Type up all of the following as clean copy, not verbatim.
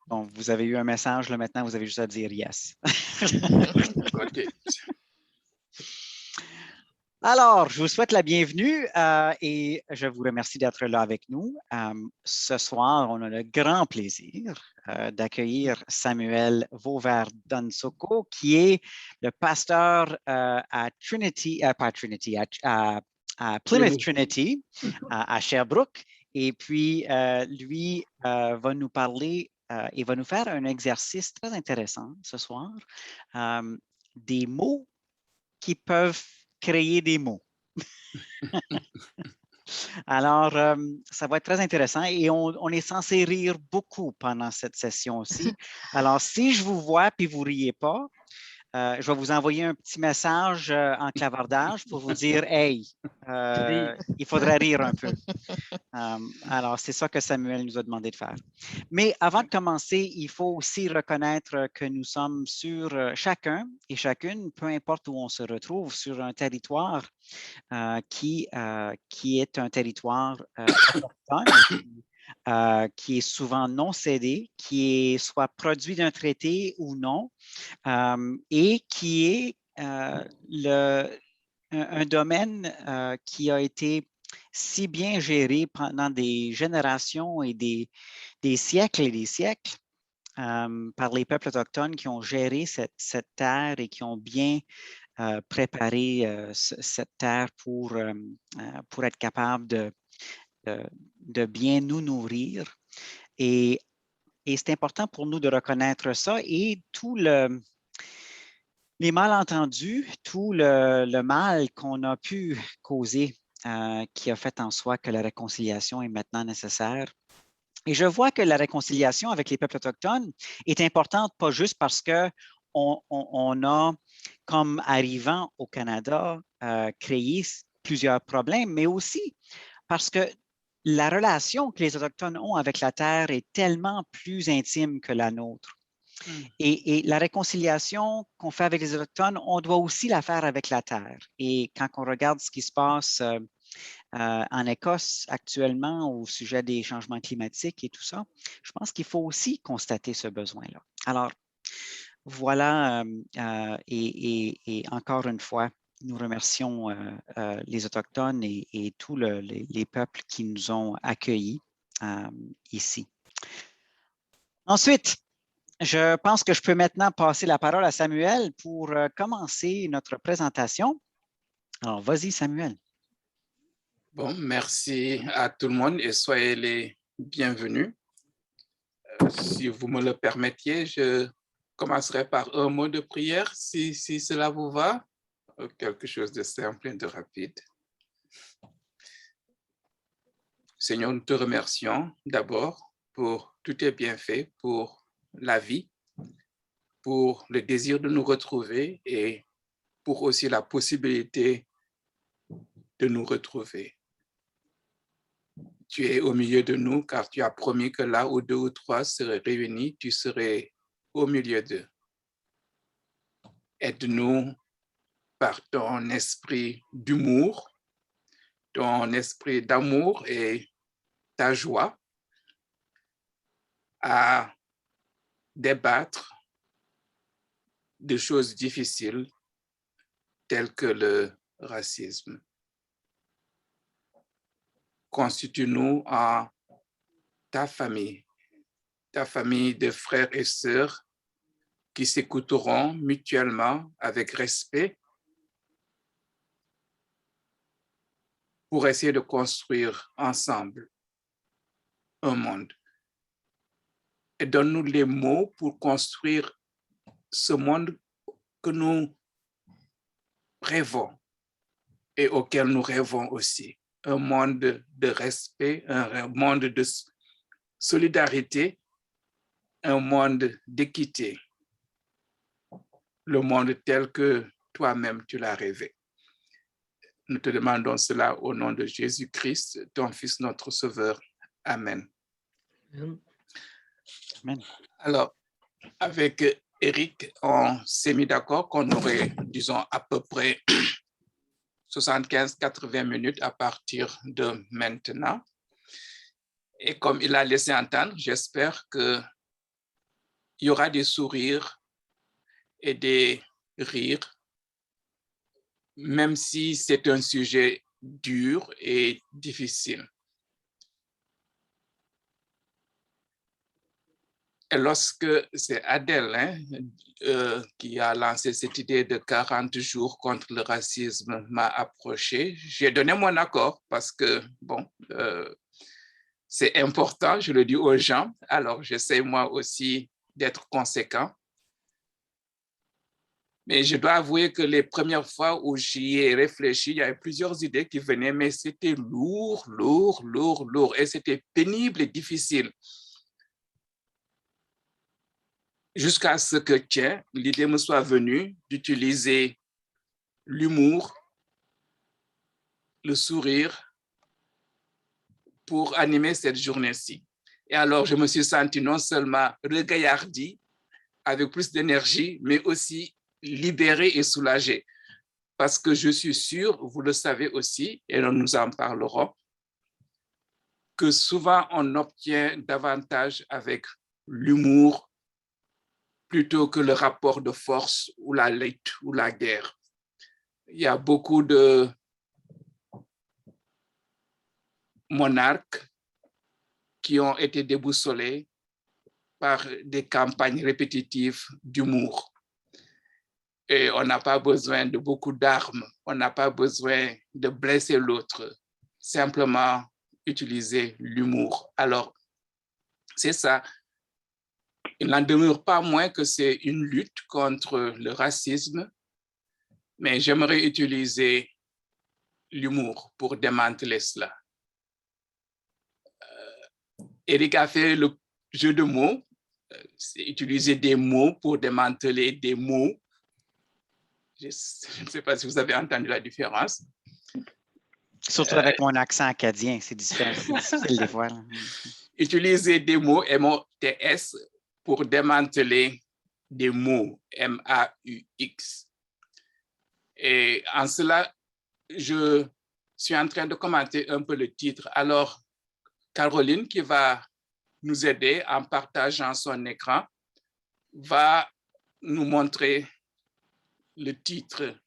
Bon, vous avez eu un message, là, maintenant, vous avez juste à dire yes. OK. Alors, je vous souhaite la bienvenue et je vous remercie d'être là avec nous. Ce soir, on a le grand plaisir d'accueillir Samuel Vauvert-Donsoko, qui est le pasteur à Trinity, pas Trinity, à Plymouth Trinity, à Sherbrooke. Et puis, lui va nous parler et va nous faire un exercice très intéressant ce soir, des mots qui peuvent créer des mots. Alors, ça va être très intéressant et on est censé rire beaucoup pendant cette session aussi. Alors, si je vous vois et vous ne riez pas, je vais vous envoyer un petit message en clavardage pour vous dire « Hey, il faudrait rire un peu ». Alors, c'est ça que Samuel nous a demandé de faire. Mais avant de commencer, il faut aussi reconnaître que nous sommes sur chacun et chacune, peu importe où on se retrouve, sur un territoire qui est un territoire autochtone, qui est souvent non cédé, qui est soit produit d'un traité ou non, et qui est un domaine qui a été si bien géré pendant des générations et des siècles et des siècles par les peuples autochtones qui ont géré cette terre et qui ont bien préparé cette terre pour être capable de bien nous nourrir. Et c'est important pour nous de reconnaître ça et les malentendus, tout le mal qu'on a pu causer qui a fait en soi que la réconciliation est maintenant nécessaire. Et je vois que la réconciliation avec les peuples autochtones est importante, pas juste parce qu'on a, comme arrivant au Canada, créé plusieurs problèmes, mais aussi parce que la relation que les Autochtones ont avec la Terre est tellement plus intime que la nôtre. Et la réconciliation qu'on fait avec les Autochtones, on doit aussi la faire avec la Terre. Et quand on regarde ce qui se passe en Écosse actuellement au sujet des changements climatiques et tout ça, je pense qu'il faut aussi constater ce besoin-là. Alors, voilà, et encore une fois, nous remercions les Autochtones et tous les peuples qui nous ont accueillis ici. Ensuite, je pense que je peux maintenant passer la parole à Samuel pour commencer notre présentation. Alors, vas-y, Samuel. Bon, merci à tout le monde et soyez les bienvenus. Si vous me le permettiez, je commencerai par un mot de prière, si cela vous va. Quelque chose de simple et de rapide. Seigneur, nous te remercions d'abord pour tous tes bienfaits, pour la vie, pour le désir de nous retrouver et pour aussi la possibilité de nous retrouver. Tu es au milieu de nous car tu as promis que là où 2 ou 3 seraient réunis, tu serais au milieu d'eux. Aide-nous par ton esprit d'humour, ton esprit d'amour et ta joie à débattre de choses difficiles telles que le racisme. Constitue-nous en ta famille de frères et sœurs qui s'écouteront mutuellement avec respect pour essayer de construire ensemble un monde. Et donne-nous les mots pour construire ce monde que nous rêvons et auquel nous rêvons aussi. Un monde de respect, un monde de solidarité, un monde d'équité. Le monde tel que toi-même tu l'as rêvé. Nous te demandons cela au nom de Jésus-Christ, ton Fils, notre Sauveur. Amen. Amen. Alors, avec Eric, on s'est mis d'accord qu'on aurait, disons, à peu près 75-80 minutes à partir de maintenant. Et comme il a laissé entendre, j'espère que il y aura des sourires et des rires, même si c'est un sujet dur et difficile. Et lorsque c'est Adèle qui a lancé cette idée de 40 jours contre le racisme m'a approché, j'ai donné mon accord parce que, bon, c'est important, je le dis aux gens, alors j'essaie moi aussi d'être conséquent. Mais je dois avouer que les premières fois où j'y ai réfléchi, il y avait plusieurs idées qui venaient, mais c'était lourd, et c'était pénible et difficile. Jusqu'à ce que, tiens, l'idée me soit venue d'utiliser l'humour, le sourire pour animer cette journée-ci. Et alors, je me suis senti non seulement regaillardi, avec plus d'énergie, mais aussi libéré et soulagé. Parce que je suis sûr, vous le savez aussi, et nous en parlerons, que souvent on obtient davantage avec l'humour plutôt que le rapport de force ou la lutte ou la guerre. Il y a beaucoup de monarques qui ont été déboussolés par des campagnes répétitives d'humour. Et on n'a pas besoin de beaucoup d'armes, on n'a pas besoin de blesser l'autre, simplement utiliser l'humour. Alors, c'est ça. Il n'en demeure pas moins que c'est une lutte contre le racisme, mais j'aimerais utiliser l'humour pour démanteler cela. Eric a fait le jeu de mots, c'est utiliser des mots pour démanteler des mots. Je ne sais pas si vous avez entendu la différence. Surtout avec mon accent acadien, c'est difficile des fois. Utiliser des mots M-O-T-S pour démanteler des mots M-A-U-X. Et en cela, je suis en train de commenter un peu le titre. Alors, Caroline, qui va nous aider en partageant son écran, va nous montrer le titre.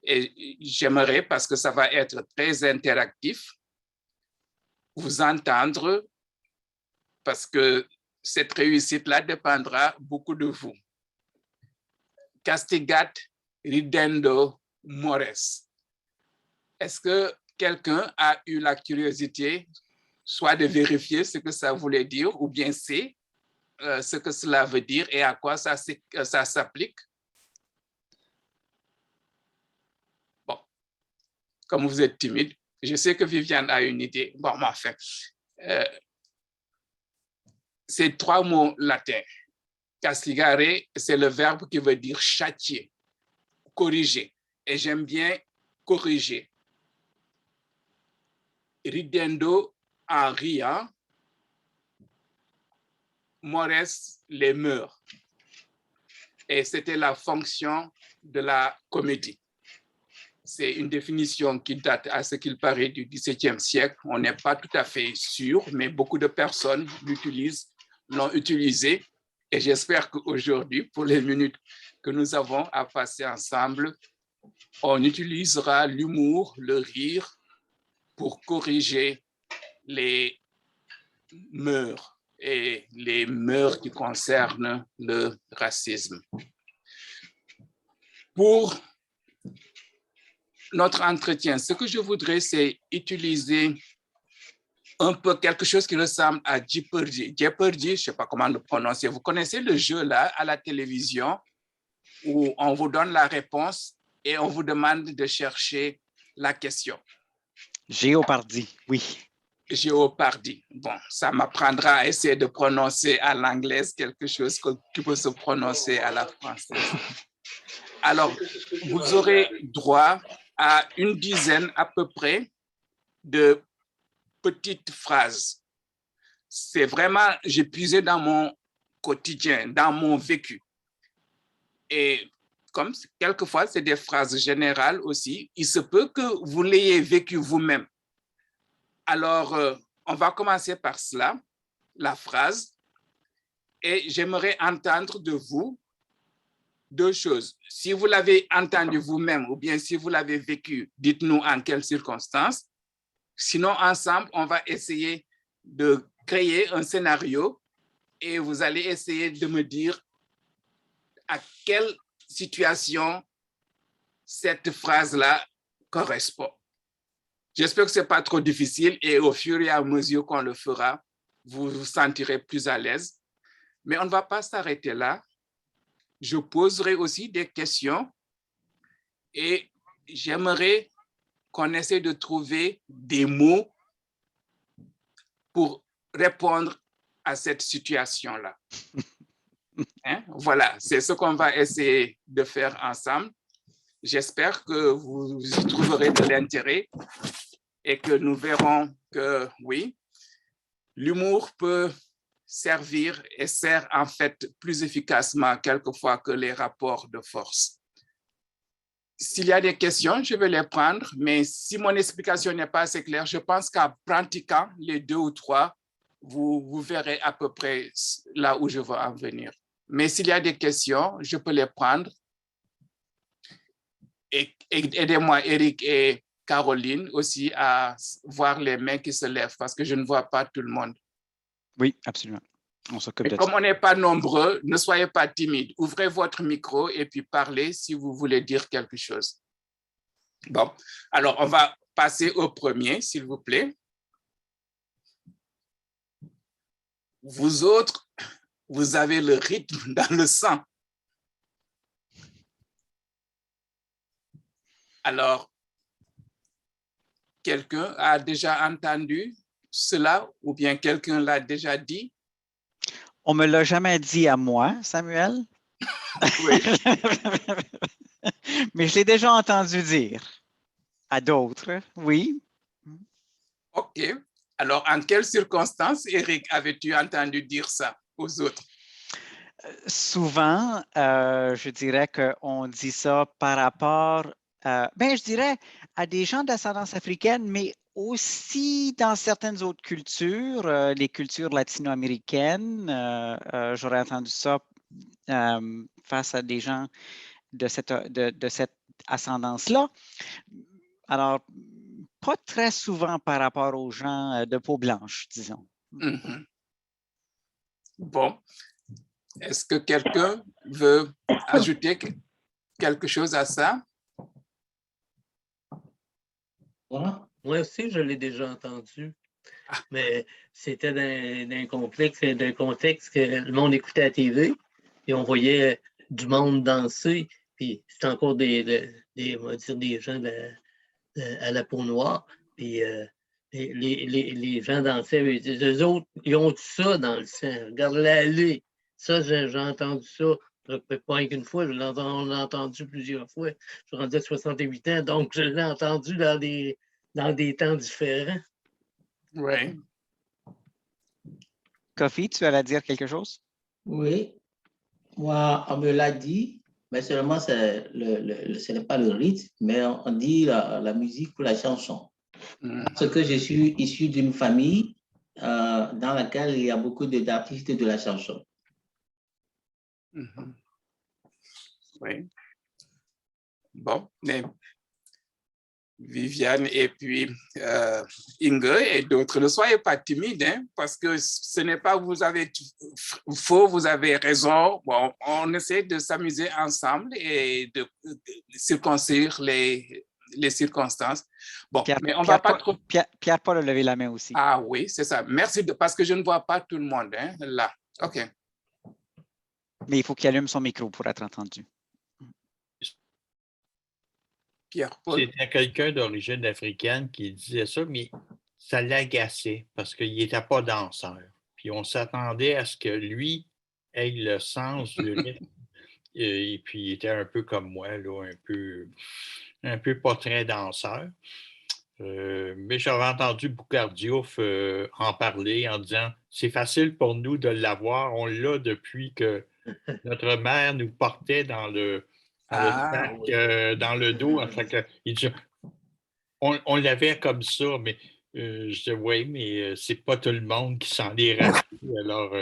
Et j'aimerais, parce que ça va être très interactif, vous entendre, parce que cette réussite-là dépendra beaucoup de vous. Castigat ridendo mores. Est-ce que quelqu'un a eu la curiosité soit de vérifier ce que ça voulait dire, ou bien c'est ce que cela veut dire et à quoi ça s'applique? Bon, comme vous êtes timide, je sais que Viviane a une idée. Bon, mais enfin, c'est 3 mots latins. Castigare, c'est le verbe qui veut dire châtier, corriger. Et j'aime bien corriger. Ridendo, en riant. Mores, les mœurs. Et c'était la fonction de la comédie. C'est une définition qui date à ce qu'il paraît du XVIIe siècle. On n'est pas tout à fait sûr, mais beaucoup de personnes l'ont utilisé. Et j'espère qu'aujourd'hui, pour les minutes que nous avons à passer ensemble, on utilisera l'humour, le rire pour corriger les mœurs et les mœurs qui concernent le racisme. Pour notre entretien, ce que je voudrais, c'est utiliser un peu quelque chose qui ressemble à Jeopardy. Jeopardy, je ne sais pas comment le prononcer. Vous connaissez le jeu là à la télévision où on vous donne la réponse et on vous demande de chercher la question. Jeopardy, oui. Jeopardy. Bon, ça m'apprendra à essayer de prononcer à l'anglaise quelque chose qui peut se prononcer à la française. Alors, vous aurez droit à une dizaine à peu près de petites phrases. C'est vraiment, j'ai puisé dans mon quotidien, dans mon vécu. Et comme quelquefois, c'est des phrases générales aussi, il se peut que vous l'ayez vécu vous-même. Alors, on va commencer par cela, la phrase. Et j'aimerais entendre de vous deux choses. Si vous l'avez entendu vous-même ou bien si vous l'avez vécu, dites-nous en quelles circonstances. Sinon, ensemble, on va essayer de créer un scénario et vous allez essayer de me dire à quelle situation cette phrase-là correspond. J'espère que ce n'est pas trop difficile et au fur et à mesure qu'on le fera, vous vous sentirez plus à l'aise. Mais on ne va pas s'arrêter là. Je poserai aussi des questions et j'aimerais qu'on essaie de trouver des mots pour répondre à cette situation-là. Hein? Voilà, c'est ce qu'on va essayer de faire ensemble. J'espère que vous y trouverez de l'intérêt et que nous verrons que oui, l'humour peut servir et sert en fait plus efficacement quelquefois que les rapports de force. S'il y a des questions, je vais les prendre, mais si mon explication n'est pas assez claire, je pense qu'en pratiquant les 2 ou 3, vous verrez à peu près là où je veux en venir. Mais s'il y a des questions, je peux les prendre. Et aidez-moi, Eric et Caroline, aussi à voir les mains qui se lèvent parce que je ne vois pas tout le monde. Oui, absolument. On s'occupe de ça. Comme on n'est pas nombreux, ne soyez pas timides. Ouvrez votre micro et puis parlez si vous voulez dire quelque chose. Bon, alors on va passer au premier, s'il vous plaît. Vous autres, vous avez le rythme dans le sang. Alors, quelqu'un a déjà entendu cela ou bien quelqu'un l'a déjà dit? On ne me l'a jamais dit à moi, Samuel. Oui. Mais je l'ai déjà entendu dire à d'autres, oui. OK. Alors, en quelles circonstances, Eric, avais-tu entendu dire ça aux autres? Souvent, je dirais qu'on dit ça par rapport, je dirais à des gens d'ascendance africaine, mais aussi dans certaines autres cultures, les cultures latino-américaines. J'aurais entendu ça face à des gens de cette ascendance-là. Alors, pas très souvent par rapport aux gens de peau blanche, disons. Mm-hmm. Bon. Est-ce que quelqu'un veut ajouter quelque chose à ça? Moi aussi, je l'ai déjà entendu. Mais c'était dans un contexte que le monde écoutait à la TV et on voyait du monde danser. Puis c'était encore on va dire des gens à la peau noire. Puis les gens dansaient. Les autres, ils ont tout ça dans le sang. Regarde-la aller. Ça, j'ai entendu ça. Pas qu'une fois, on l'a entendu plusieurs fois. Je suis rendu à 68 ans, donc je l'ai entendu dans des temps différents. Oui. Kofi, tu allais dire quelque chose? Oui, moi, on me l'a dit, mais seulement ce n'est pas le rythme, mais on dit la musique ou la chanson. Parce que je suis issu d'une famille dans laquelle il y a beaucoup d'artistes de la chanson. Oui. Bon, mais Viviane et puis Inge et d'autres, ne soyez pas timides, hein, parce que ce n'est pas vous avez faux, vous avez raison. Bon, on essaie de s'amuser ensemble et de circoncire les circonstances. Bon, mais on va pas trop... Pierre-Paul a levé la main aussi. Ah oui, c'est ça. Merci, parce que je ne vois pas tout le monde hein, là. OK. Mais il faut qu'il allume son micro pour être entendu. Pierre-Paul. C'était quelqu'un d'origine africaine qui disait ça, mais ça l'agaçait parce qu'il n'était pas danseur. Puis on s'attendait à ce que lui ait le sens du rythme. Et puis il était un peu comme moi, là, un peu pas très danseur. Mais j'avais entendu Boucardiouf en parler en disant c'est facile pour nous de l'avoir, on l'a depuis que notre mère nous portait dans le sac, dans le dos. Il dit, on l'avait comme ça, mais Je dis oui, mais c'est pas tout le monde qui s'en est rappelé. Alors,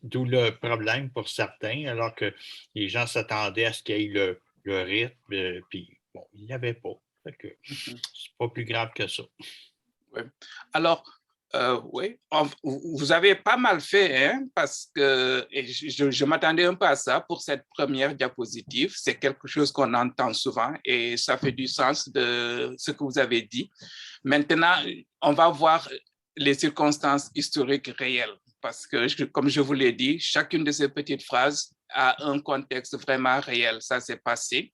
d'où le problème pour certains, alors que les gens s'attendaient à ce qu'il y ait le rythme, puis bon, il n'y avait pas. Fait que c'est pas plus grave que ça. Ouais. Alors, oui, vous avez pas mal fait, hein, parce que je m'attendais un peu à ça pour cette première diapositive. C'est quelque chose qu'on entend souvent et ça fait du sens de ce que vous avez dit. Maintenant, on va voir les circonstances historiques réelles parce que, comme je vous l'ai dit, chacune de ces petites phrases a un contexte vraiment réel. Ça s'est passé.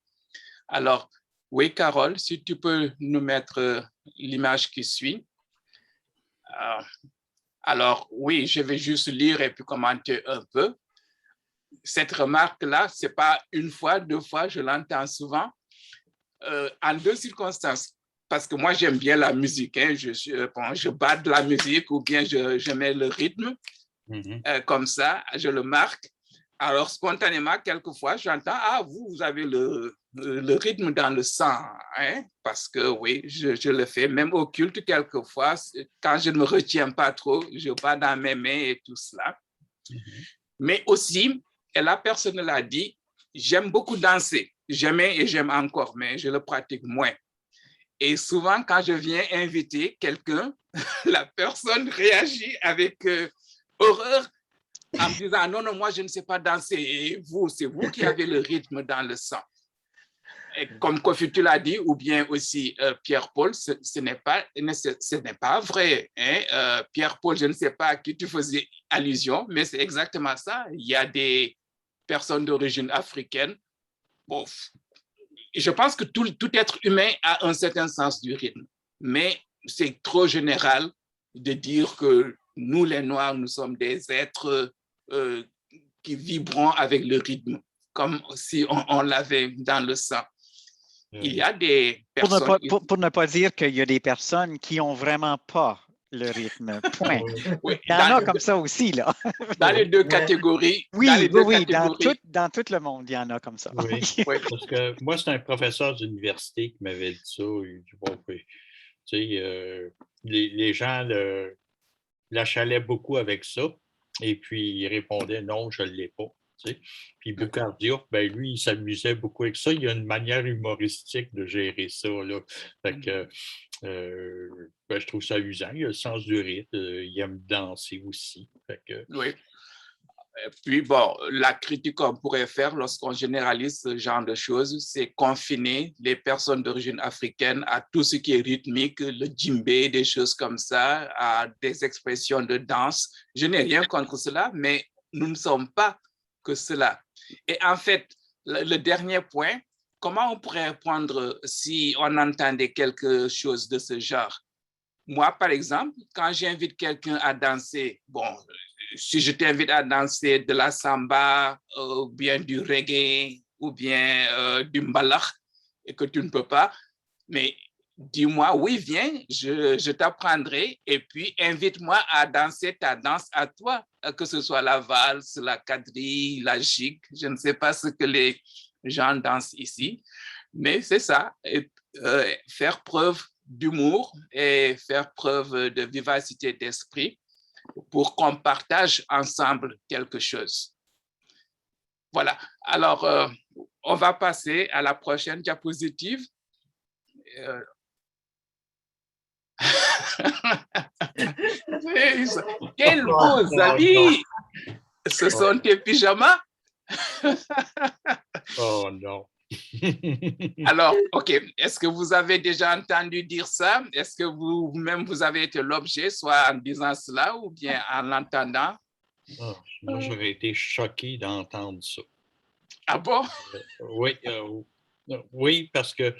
Alors, oui, Carole, si tu peux nous mettre l'image qui suit. Alors, oui, je vais juste lire et puis commenter un peu. Cette remarque-là, ce n'est pas une fois, deux fois, je l'entends souvent, en deux circonstances. Parce que moi, j'aime bien la musique. Hein. Je bats de la musique ou bien je mets le rythme comme ça, je le marque. Alors, spontanément, quelquefois, j'entends, ah, vous avez le rythme dans le sang, hein? Parce que oui, je le fais, même au culte, quelquefois, quand je ne me retiens pas trop, je bats dans mes mains et tout cela. Mais aussi, et la personne l'a dit, j'aime beaucoup danser. J'aimais et j'aime encore, mais je le pratique moins. Et souvent, quand je viens inviter quelqu'un, la personne réagit avec horreur, en me disant, non, non, moi, je ne sais pas danser. Et vous, c'est vous qui avez le rythme dans le sang. Et comme Kofi, tu l'as dit, ou bien aussi Pierre-Paul, ce n'est pas vrai. Hein? Pierre-Paul, je ne sais pas à qui tu faisais allusion, mais c'est exactement ça. Il y a des personnes d'origine africaine. Bon, je pense que tout être humain a un certain sens du rythme, mais c'est trop général de dire que nous, les Noirs, nous sommes des êtres qui vibrons avec le rythme, comme si on l'avait dans le sang. Il y a des personnes... Pour ne pas dire qu'il y a des personnes qui n'ont vraiment pas le rythme, point. Oui, il y en a comme ça aussi, là. Dans les deux catégories. Oui, dans les deux oui, catégories. Dans tout le monde, il y en a comme ça. Oui, parce que moi, c'est un professeur d'université qui m'avait dit ça. Il dit, bon, tu sais, les gens l'achalaient beaucoup avec ça. Et puis, il répondait, non, je ne l'ai pas. Tu sais. Puis Boucardiouf, ben lui, il s'amusait beaucoup avec ça. Il y a une manière humoristique de gérer ça. Là. Fait que, ben, je trouve ça amusant. Il a le sens du rythme. Il aime danser aussi. Fait que, oui. Et puis, bon, la critique qu'on pourrait faire lorsqu'on généralise ce genre de choses, c'est confiner les personnes d'origine africaine à tout ce qui est rythmique, le djembé, des choses comme ça, à des expressions de danse. Je n'ai rien contre cela, mais nous ne sommes pas que cela. Et en fait, le dernier point, comment on pourrait répondre si on entendait quelque chose de ce genre? Moi, par exemple, quand j'invite quelqu'un à danser, bon, si je t'invite à danser de la samba, ou bien du reggae, ou bien du mbalax, et que tu ne peux pas, mais dis-moi, oui, viens, je t'apprendrai, et puis invite-moi à danser ta danse à toi, que ce soit la valse, la quadrille, la gigue, je ne sais pas ce que les gens dansent ici, mais c'est ça, et, faire preuve d'humour et faire preuve de vivacité d'esprit pour qu'on partage ensemble quelque chose. Voilà. Alors, on va passer à la prochaine diapositive. Quels beaux habits! Ce sont tes pyjamas? oh non! Alors, OK. Est-ce que vous avez déjà entendu dire ça? Est-ce que vous-même, vous avez été l'objet, soit en disant cela ou bien en l'entendant? Oh, moi, j'aurais été choqué d'entendre ça. Ah bon? Oui, parce que,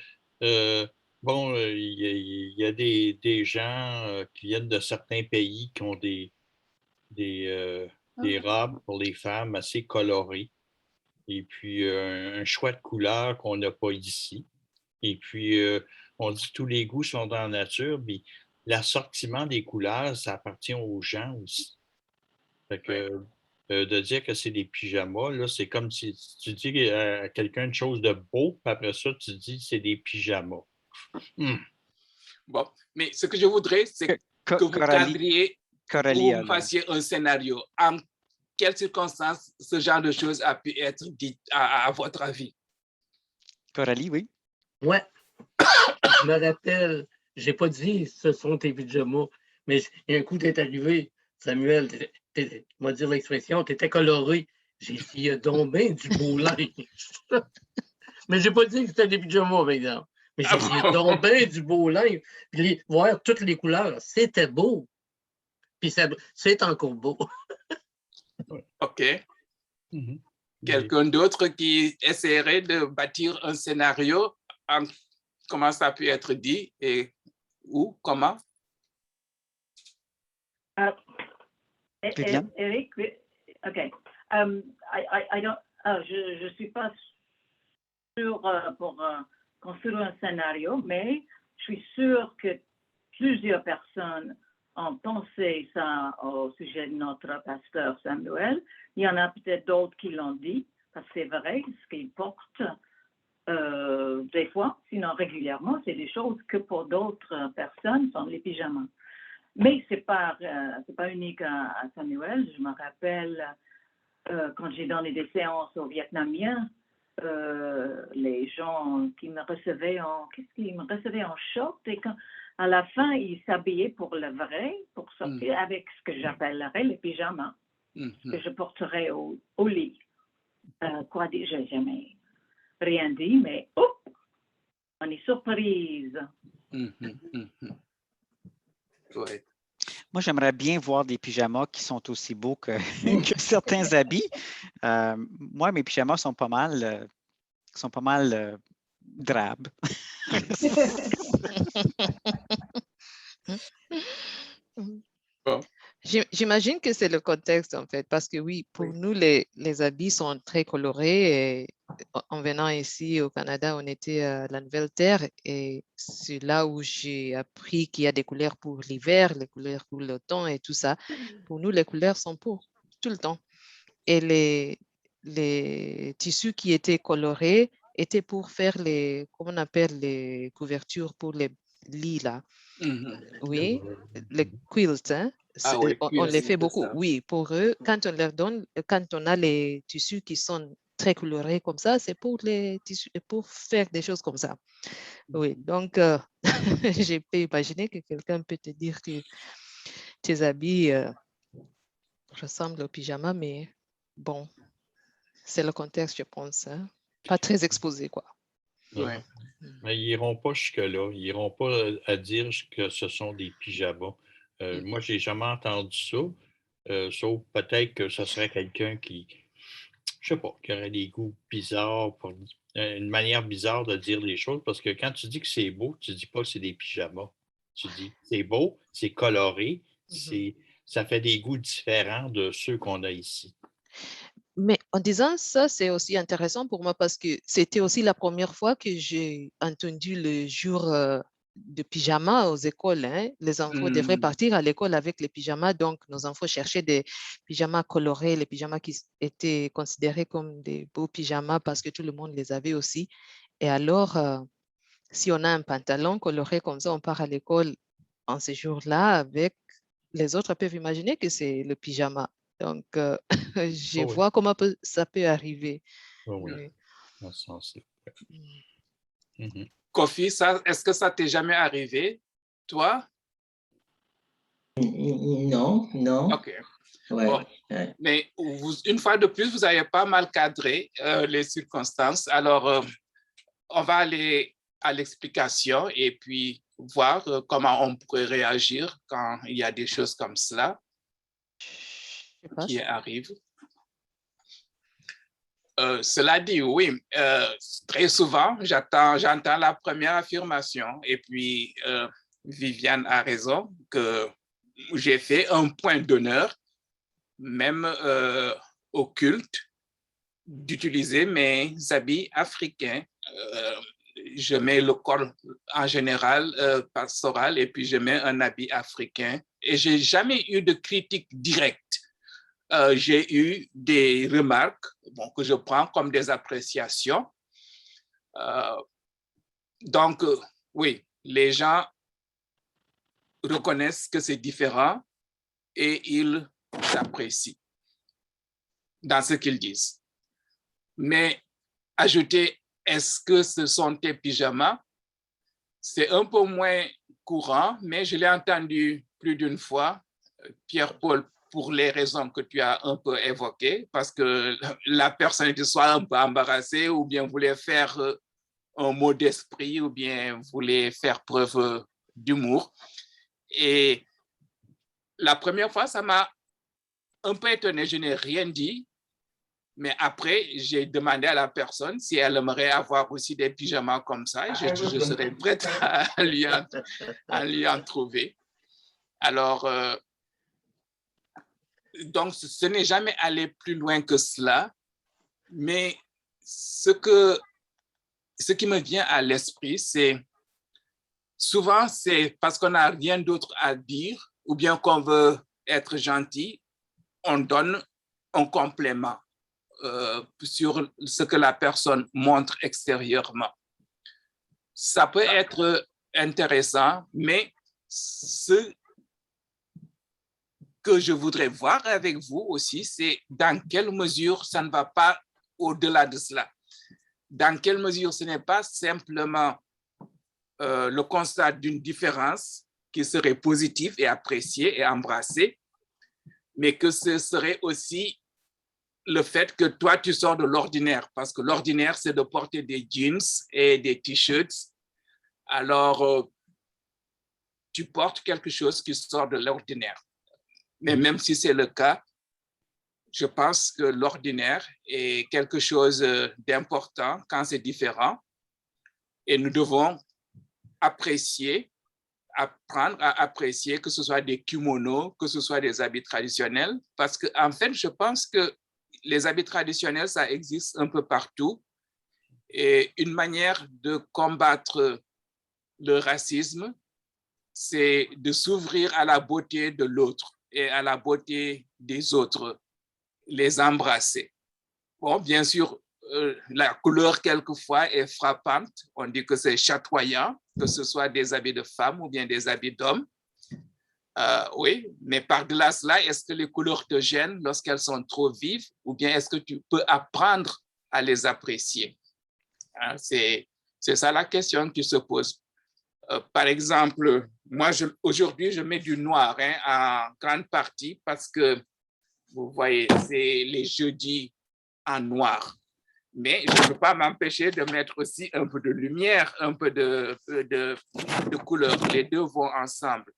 bon, il y a des gens qui viennent de certains pays qui ont des robes pour les femmes assez colorées. Et puis, un choix de couleurs qu'on n'a pas ici. Et puis, on dit que tous les goûts sont dans la nature, mais l'assortiment des couleurs, ça appartient aux gens aussi. Fait que, de dire que c'est des pyjamas, là, c'est comme si tu dis à quelqu'un une chose de beau, puis après ça, tu dis que c'est des pyjamas. Bon, mais ce que je voudrais, c'est que vous cadriez, Coralie, vous fassiez un scénario. En quelles circonstances ce genre de choses a pu être dit à votre avis? Coralie, oui. Ouais. Je me rappelle, j'ai pas dit ce sont tes pyjamas, mais il y a un coup, t'es arrivé, Samuel, m'a dit l'expression, t'étais coloré. J'ai dit, il y a donc bien du beau linge. Mais j'ai pas dit que c'était des pyjamas, par exemple. Mais j'ai dit, il y a donc bien du beau linge. Puis voir toutes les couleurs, c'était beau. Puis c'est encore beau. OK. Quelqu'un d'autre qui essaierait de bâtir un scénario, comment ça peut être dit et où, comment? Eric, OK. I don't, je suis pas sûre pour construire un scénario, mais je suis sûre que plusieurs personnes ont pensé ça au sujet de notre pasteur Samuel. Il y en a peut-être d'autres qui l'ont dit, parce que c'est vrai, ce qu'il porte des fois, sinon régulièrement, c'est des choses que pour d'autres personnes sont les pyjamas. Mais c'est pas unique à Samuel. Je me rappelle quand j'ai donné des séances aux Vietnamiens, les gens qui me recevaient en short et à la fin, ils s'habillaient pour le vrai, pour sortir avec ce que j'appellerais les pyjamas, que je porterais au lit. Quoi dire, j'ai jamais rien dit, mais on est surprise. Ouais. Moi, j'aimerais bien voir des pyjamas qui sont aussi beaux que, que certains habits. Moi, mes pyjamas sont pas mal drabes. Bon. J'imagine que c'est le contexte, en fait, parce que oui, pour nous, les habits sont très colorés. Et en venant ici au Canada, on était à la Nouvelle-Terre et c'est là où j'ai appris qu'il y a des couleurs pour l'hiver, les couleurs pour l'automne et tout ça. Pour nous, les couleurs sont pour tout le temps. Et les tissus qui étaient colorés étaient pour faire comment on appelle les couvertures pour les lits, là. Oui, les quilts, hein? Oui, on les fait beaucoup. ça. Oui, pour eux, quand on leur donne, quand on a les tissus qui sont très colorés comme ça, c'est pour les tissus, pour faire des choses comme ça. Oui, donc j'ai pu imaginer que quelqu'un peut te dire que tes habits ressemblent au pyjama, mais bon, c'est le contexte, je pense. Hein? Pas très exposé, quoi. Ouais. Mais ils n'iront pas jusque-là. Ils n'iront pas à dire que ce sont des pyjamas. Moi, je n'ai jamais entendu ça, sauf peut-être que ce serait quelqu'un qui, je ne sais pas, qui aurait des goûts bizarres, une manière bizarre de dire les choses, parce que quand tu dis que c'est beau, tu ne dis pas que c'est des pyjamas. Tu dis c'est beau, c'est coloré, ça fait des goûts différents de ceux qu'on a ici. Mais en disant ça, c'est aussi intéressant pour moi parce que c'était aussi la première fois que j'ai entendu le jour de pyjama aux écoles. Hein. Les enfants devraient partir à l'école avec les pyjamas. Donc, nos enfants cherchaient des pyjamas colorés, les pyjamas qui étaient considérés comme des beaux pyjamas parce que tout le monde les avait aussi. Et alors, si on a un pantalon coloré comme ça, on part à l'école en ce jour-là avec, les autres peuvent imaginer que c'est le pyjama. Donc, je vois comment ça peut arriver. Oui, dans ce sens-là. Kofi, est-ce que ça t'est jamais arrivé, toi? Non. OK. Ouais. Bon. Mais une fois de plus, vous avez pas mal cadré les circonstances. Alors, on va aller à l'explication et puis voir comment on pourrait réagir quand il y a des choses comme cela qui arrivent. Cela dit, oui, très souvent, j'entends la première affirmation et puis Viviane a raison que j'ai fait un point d'honneur, même au culte, d'utiliser mes habits africains. Je mets le col en général pastoral et puis je mets un habit africain et j'ai jamais eu de critique directe. J'ai eu des remarques que je prends comme des appréciations. Donc, oui, les gens reconnaissent que c'est différent et ils t'apprécient dans ce qu'ils disent. Mais ajouter « est-ce que ce sont tes pyjamas ?» c'est un peu moins courant, mais je l'ai entendu plus d'une fois, Pierre-Paul, pour les raisons que tu as un peu évoquées, parce que la personne était soit un peu embarrassée ou bien voulait faire un mot d'esprit ou bien voulait faire preuve d'humour. Et la première fois, ça m'a un peu étonné, je n'ai rien dit, mais après, j'ai demandé à la personne si elle aimerait avoir aussi des pyjamas comme ça, et je serais prête à lui en trouver. Alors, donc, ce n'est jamais allé plus loin que cela, mais ce qui me vient à l'esprit, c'est souvent, c'est parce qu'on n'a rien d'autre à dire ou bien qu'on veut être gentil, on donne un complément sur ce que la personne montre extérieurement. Ça peut être intéressant, mais ce que je voudrais voir avec vous aussi, c'est dans quelle mesure ça ne va pas au-delà de cela. Dans quelle mesure ce n'est pas simplement le constat d'une différence qui serait positive et appréciée et embrassée, mais que ce serait aussi le fait que toi, tu sors de l'ordinaire, parce que l'ordinaire, c'est de porter des jeans et des t-shirts. Alors, tu portes quelque chose qui sort de l'ordinaire. Mais même si c'est le cas, je pense que l'ordinaire est quelque chose d'important quand c'est différent. Et nous devons apprendre à apprécier, que ce soit des kimonos, que ce soit des habits traditionnels, parce qu'en fait, je pense que les habits traditionnels, ça existe un peu partout. Et une manière de combattre le racisme, c'est de s'ouvrir à la beauté de l'autre et à la beauté des autres, les embrasser. Bon, bien sûr, la couleur quelquefois est frappante. On dit que c'est chatoyant, que ce soit des habits de femmes ou bien des habits d'hommes. Oui, mais par-delà cela, est-ce que les couleurs te gênent lorsqu'elles sont trop vives ou bien est-ce que tu peux apprendre à les apprécier? C'est ça la question qui se pose. Par exemple, moi, aujourd'hui, je mets du noir en grande partie parce que, vous voyez, c'est les jeudis en noir. Mais je ne peux pas m'empêcher de mettre aussi un peu de lumière, un peu de couleur. Les deux vont ensemble.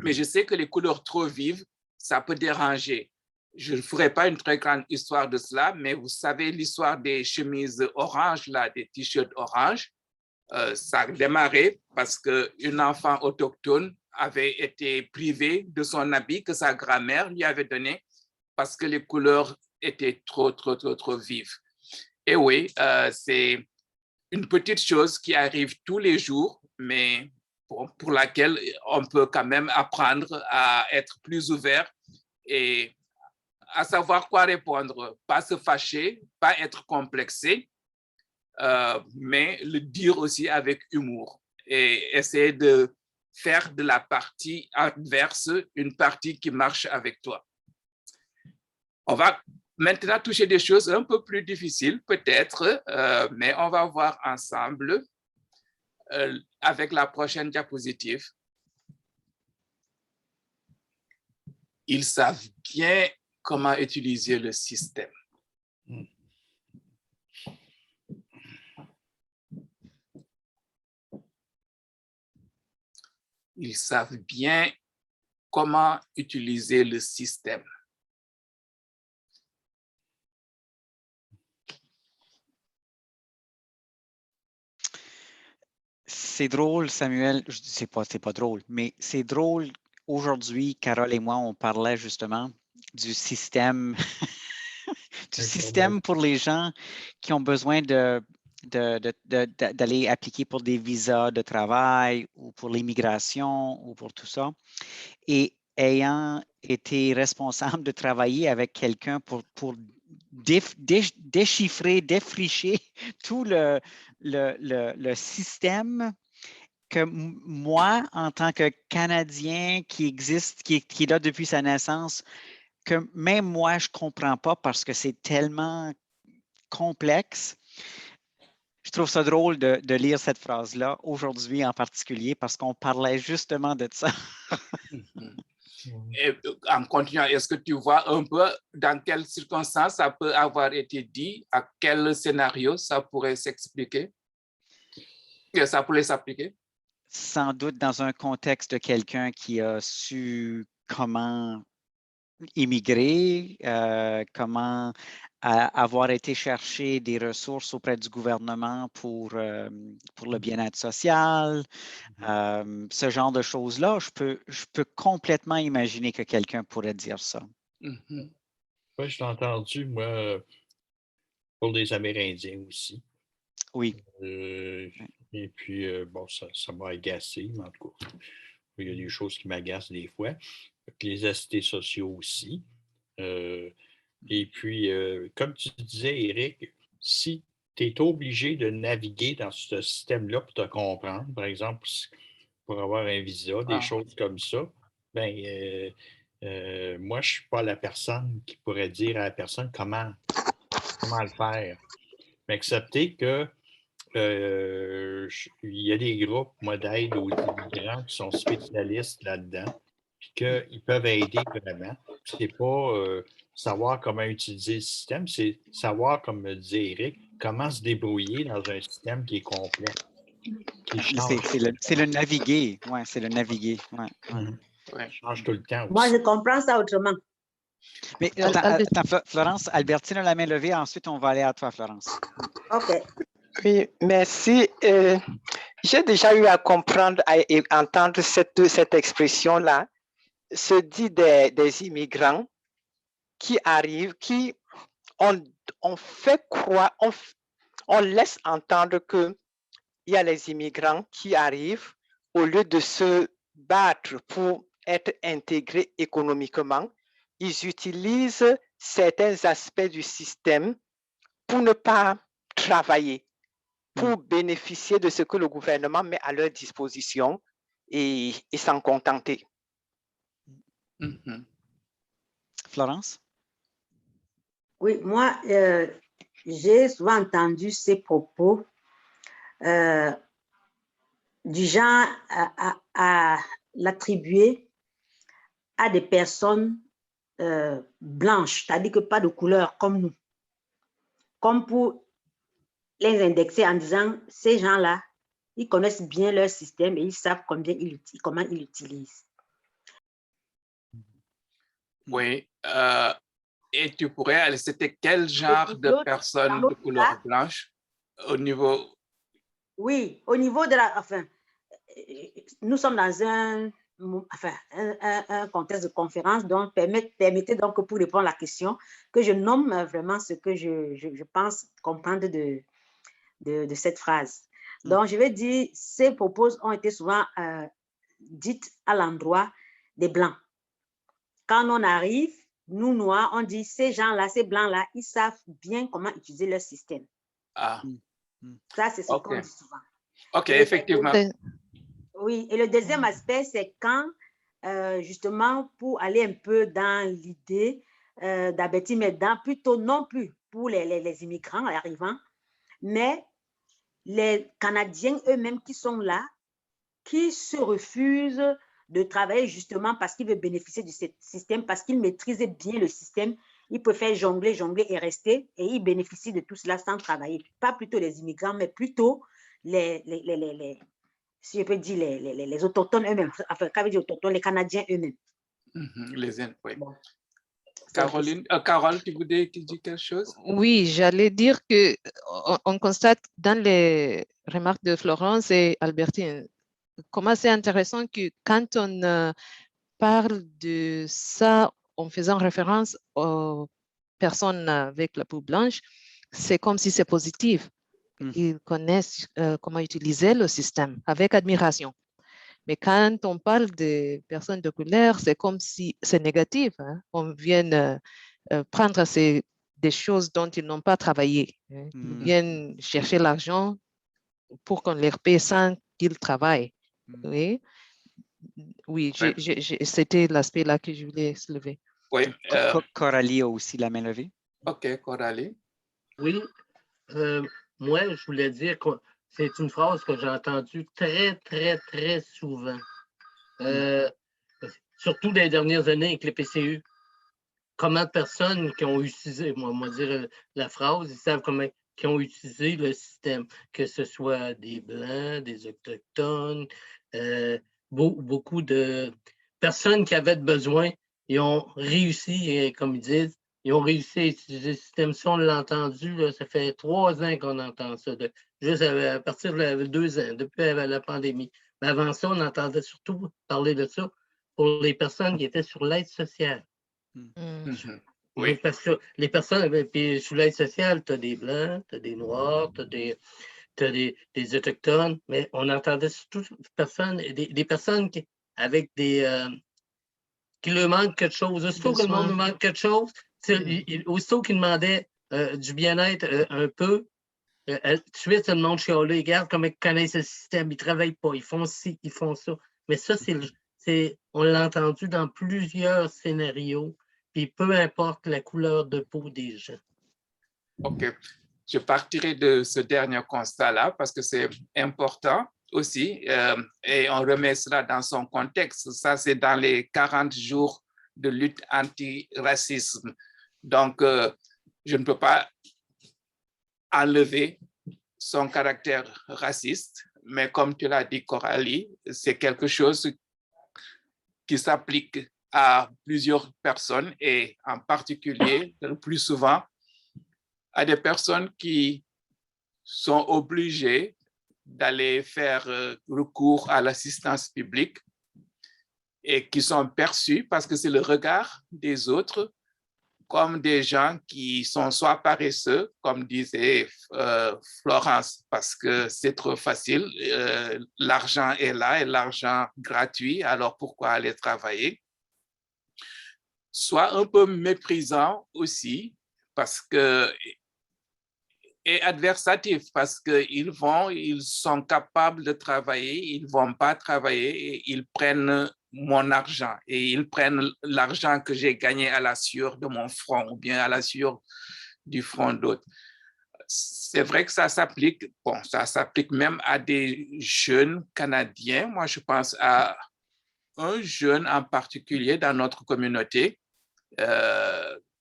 Mais je sais que les couleurs trop vives, ça peut déranger. Je ne ferai pas une très grande histoire de cela, mais vous savez l'histoire des chemises oranges, là, des t-shirts oranges. Ça a démarré parce qu'une enfant autochtone avait été privée de son habit que sa grand-mère lui avait donné parce que les couleurs étaient trop vives. Et oui, c'est une petite chose qui arrive tous les jours, mais pour laquelle on peut quand même apprendre à être plus ouvert et à savoir quoi répondre, pas se fâcher, pas être complexé, mais le dire aussi avec humour et essayer de faire de la partie adverse une partie qui marche avec toi. On va maintenant toucher des choses un peu plus difficiles peut-être, mais on va voir ensemble avec la prochaine diapositive. Ils savent bien comment utiliser le système. Ils savent bien comment utiliser le système. C'est drôle, Samuel. C'est pas drôle, mais c'est drôle. Aujourd'hui, Carole et moi, on parlait justement du système, pour les gens qui ont besoin d'aller appliquer pour des visas de travail ou pour l'immigration ou pour tout ça. Et ayant été responsable de travailler avec quelqu'un pour déchiffrer, défricher tout le système que moi, en tant que Canadien qui existe, qui est là depuis sa naissance, que même moi, je ne comprends pas parce que c'est tellement complexe. Je trouve ça drôle de lire cette phrase-là aujourd'hui en particulier parce qu'on parlait justement de ça. Et en continuant, est-ce que tu vois un peu dans quelles circonstances ça peut avoir été dit, à quel scénario ça pourrait s'expliquer, que ça pourrait s'appliquer? Sans doute dans un contexte de quelqu'un qui a su comment immigrer, comment avoir été chercher des ressources auprès du gouvernement pour le bien-être social, ce genre de choses-là, je peux complètement imaginer que quelqu'un pourrait dire ça. Oui, je l'ai entendu, moi, pour les Amérindiens aussi. Oui. Et puis, bon, ça m'a agacé, mais en tout cas, il y a des choses qui m'agacent des fois. Les assistés sociaux aussi. Et puis, comme tu disais, Éric, si tu es obligé de naviguer dans ce système-là pour te comprendre, par exemple, pour avoir un visa, des choses comme ça, ben, moi, je ne suis pas la personne qui pourrait dire à la personne comment le faire. Mais accepter que il y a des groupes, moi, d'aide aux immigrants qui sont spécialistes là-dedans, puis qu'ils peuvent aider vraiment. C'est pas savoir comment utiliser le système, c'est savoir, comme me disait Éric, comment se débrouiller dans un système qui est complexe. C'est le naviguer. Oui, c'est le naviguer. Ouais. Ça change tout le temps aussi. Moi, je comprends ça autrement. Mais Florence, Albertine a la main levée. Ensuite, on va aller à toi, Florence. OK. Oui, merci. J'ai déjà eu à comprendre et entendre cette expression-là. Se dit des immigrants qui arrivent, qui on fait croire, on laisse entendre qu'il y a les immigrants qui arrivent au lieu de se battre pour être intégrés économiquement, ils utilisent certains aspects du système pour ne pas travailler, pour bénéficier de ce que le gouvernement met à leur disposition et s'en contenter. Florence? Oui, moi, j'ai souvent entendu ces propos du genre à l'attribuer à des personnes blanches, c'est-à-dire que pas de couleur comme nous, comme pour les indexer en disant ces gens-là, ils connaissent bien leur système et ils savent comment ils l'utilisent. Oui, et tu pourrais, c'était quel genre de personnes de couleur blanche au niveau? Oui, au niveau de la, enfin, nous sommes dans un contexte de conférence, donc permettez donc pour répondre à la question que je nomme vraiment ce que je pense comprendre de cette phrase. Donc, je vais dire, ces propos ont été souvent dites à l'endroit des Blancs. Quand on arrive, nous, Noirs, on dit, ces gens-là, ces Blancs-là, ils savent bien comment utiliser leur système. Ça, c'est ce qu'on dit souvent. OK, effectivement. Oui, et le deuxième aspect, c'est quand, justement, pour aller un peu dans l'idée d'Albertine Meddan, plutôt non plus pour les immigrants arrivants, mais les Canadiens eux-mêmes qui sont là, qui se refusent de travailler justement parce qu'ils veulent bénéficier de ce système, parce qu'ils maîtrisent bien le système, ils préfèrent jongler et rester, et ils bénéficient de tout cela sans travailler. Pas plutôt les immigrants, mais plutôt si je peux dire, les autochtones eux-mêmes, enfin, quand je dis autochtones, les Canadiens eux-mêmes. Oui. Bon. Carole, tu voulais dire quelque chose? Oui, j'allais dire qu'on constate dans les remarques de Florence et Albertine, comment c'est intéressant que quand on parle de ça en faisant référence aux personnes avec la peau blanche, c'est comme si c'est positif. Ils connaissent comment utiliser le système avec admiration. Mais quand on parle de personnes de couleur, c'est comme si c'est négatif. Hein? On vient prendre des choses dont ils n'ont pas travaillé. Hein? Ils viennent chercher l'argent pour qu'on les paye sans qu'ils travaillent. Oui, oui, Ouais. c'était l'aspect-là que je voulais soulever. Oui. Coralie a aussi la main levée. OK, Coralie. Oui, moi, je voulais dire que c'est une phrase que j'ai entendue très, très, très souvent. Surtout dans les dernières années avec les PCU. Comment de personnes qui ont utilisé, moi dire la phrase, ils savent comment qui ont utilisé le système, que ce soit des Blancs, des Autochtones, beaucoup de personnes qui avaient besoin, ils ont réussi, comme ils disent, ils ont réussi à utiliser le système. Si on l'a entendu, là, ça fait 3 ans qu'on entend ça, juste à partir de 2 ans, depuis la pandémie. Mais avant ça, on entendait surtout parler de ça pour les personnes qui étaient sur l'aide sociale. Oui, parce que les personnes, puis sous l'aide sociale, tu as des Blancs, tu as des Noirs, tu as des Autochtones, mais on entendait surtout des personnes avec qui leur manquent quelque chose. Aussitôt que le monde nous manque quelque chose, aussitôt qu'ils demandaient du bien-être un peu, tout de suite, le monde chialait, regarde comment ils connaissent le système, ils ne travaillent pas, ils font ci, ils font ça. Mais ça, on l'a entendu dans plusieurs scénarios, puis peu importe la couleur de peau des gens. OK. Je partirai de ce dernier constat-là parce que c'est important aussi et on remet cela dans son contexte. Ça, c'est dans les 40 jours de lutte anti-racisme. Donc, je ne peux pas enlever son caractère raciste, mais comme tu l'as dit, Coralie, c'est quelque chose qui s'applique à plusieurs personnes et en particulier, le plus souvent, à des personnes qui sont obligées d'aller faire recours à l'assistance publique et qui sont perçues parce que c'est le regard des autres comme des gens qui sont soit paresseux, comme disait Florence, parce que c'est trop facile, l'argent est là et l'argent gratuit, alors pourquoi aller travailler? Soit un peu méprisant aussi, parce que et adversatif, parce qu'ils sont capables de travailler, ils ne vont pas travailler et ils prennent mon argent et ils prennent l'argent que j'ai gagné à la sueur de mon front ou bien à la sueur du front d'autres. C'est vrai que ça s'applique, ça s'applique même à des jeunes Canadiens. Moi, je pense à un jeune en particulier dans notre communauté,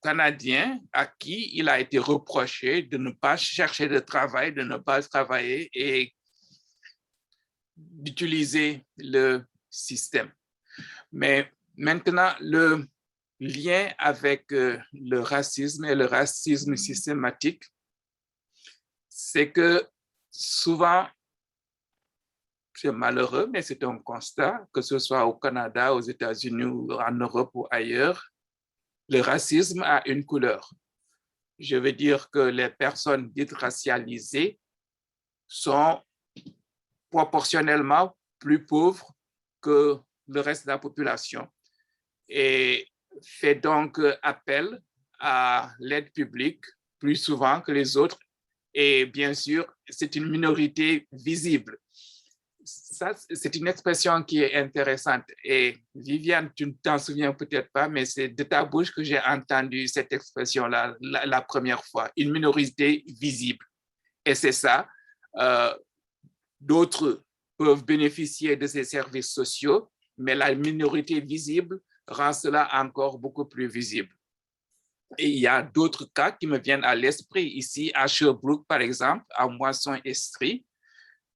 Canadien à qui il a été reproché de ne pas chercher de travail, de ne pas travailler et d'utiliser le système. Mais maintenant, le lien avec le racisme et le racisme systématique, c'est que souvent, c'est malheureux, mais c'est un constat, que ce soit au Canada, aux États-Unis ou en Europe ou ailleurs, le racisme a une couleur. Je veux dire que les personnes dites racialisées sont proportionnellement plus pauvres que le reste de la population et fait donc appel à l'aide publique plus souvent que les autres. Et bien sûr, c'est une minorité visible. Ça, c'est une expression qui est intéressante. Et Viviane, tu ne t'en souviens peut-être pas, mais c'est de ta bouche que j'ai entendu cette expression-là la première fois, une minorité visible. Et c'est ça. D'autres peuvent bénéficier de ces services sociaux, mais la minorité visible rend cela encore beaucoup plus visible. Et il y a d'autres cas qui me viennent à l'esprit. Ici, à Sherbrooke, par exemple, à Moisson-Estrie,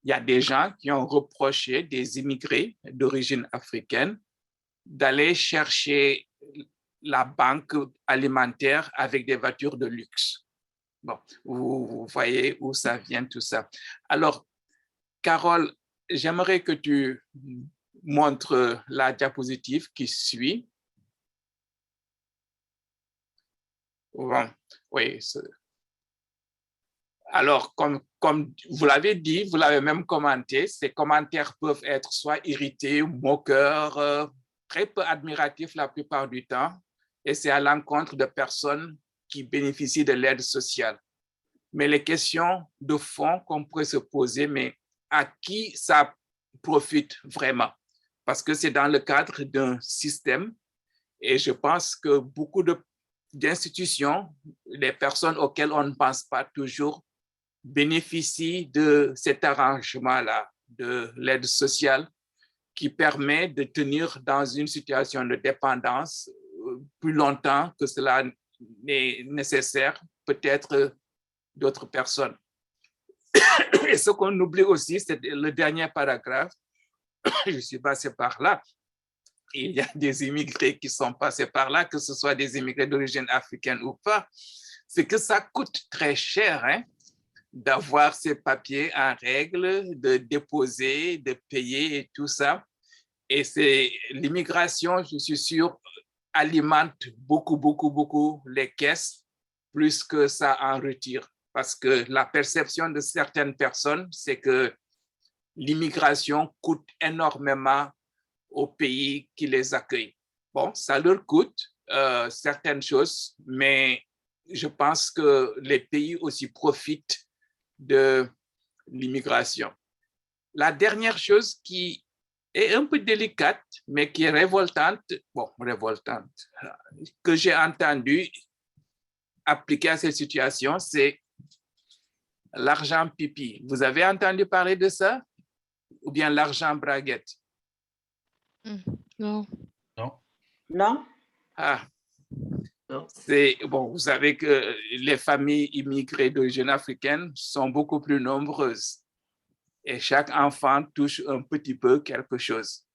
il y a des gens qui ont reproché des immigrés d'origine africaine d'aller chercher la banque alimentaire avec des voitures de luxe. Bon, vous voyez où ça vient tout ça. Alors, Carole, j'aimerais que tu montres la diapositive qui suit. Bon, oui. Alors, comme vous l'avez dit, vous l'avez même commenté, ces commentaires peuvent être soit irrités, moqueurs, très peu admiratifs la plupart du temps, et c'est à l'encontre de personnes qui bénéficient de l'aide sociale. Mais les questions de fond qu'on pourrait se poser, mais à qui ça profitent vraiment parce que c'est dans le cadre d'un système et je pense que beaucoup d'institutions, les personnes auxquelles on ne pense pas toujours, bénéficient de cet arrangement-là, de l'aide sociale qui permet de tenir dans une situation de dépendance plus longtemps que cela n'est nécessaire, peut-être d'autres personnes. Et ce qu'on oublie aussi, c'est le dernier paragraphe. Je suis passé par là. Il y a des immigrés qui sont passés par là, que ce soit des immigrés d'origine africaine ou pas. C'est que ça coûte très cher d'avoir ces papiers en règle, de déposer, de payer et tout ça. Et l'immigration, je suis sûr, alimente beaucoup les caisses, plus que ça en retire. Parce que la perception de certaines personnes, c'est que l'immigration coûte énormément aux pays qui les accueillent. Bon, ça leur coûte certaines choses, mais je pense que les pays aussi profitent de l'immigration. La dernière chose qui est un peu délicate, mais qui est révoltante, que j'ai entendu appliquer à cette situation, c'est l'argent pipi. Vous avez entendu parler de ça? Ou bien l'argent braguette? Non. Non. Non? Ah. Non. Bon, vous savez que les familles immigrées d'origine africaine sont beaucoup plus nombreuses. Et chaque enfant touche un petit peu quelque chose.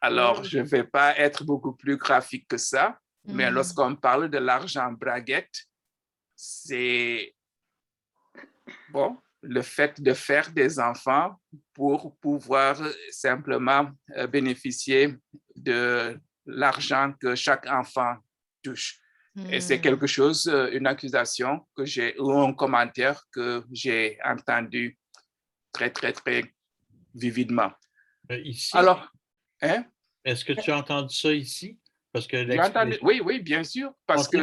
Alors, je ne vais pas être beaucoup plus graphique que ça, mais lorsqu'on parle de l'argent braguette, c'est bon, le fait de faire des enfants pour pouvoir simplement bénéficier de l'argent que chaque enfant touche. Et c'est quelque chose, une accusation que ou un commentaire que j'ai entendu très vividement. Ici? Alors, est-ce que tu as entendu ça ici? Parce que j'ai entendu, oui, bien sûr, parce que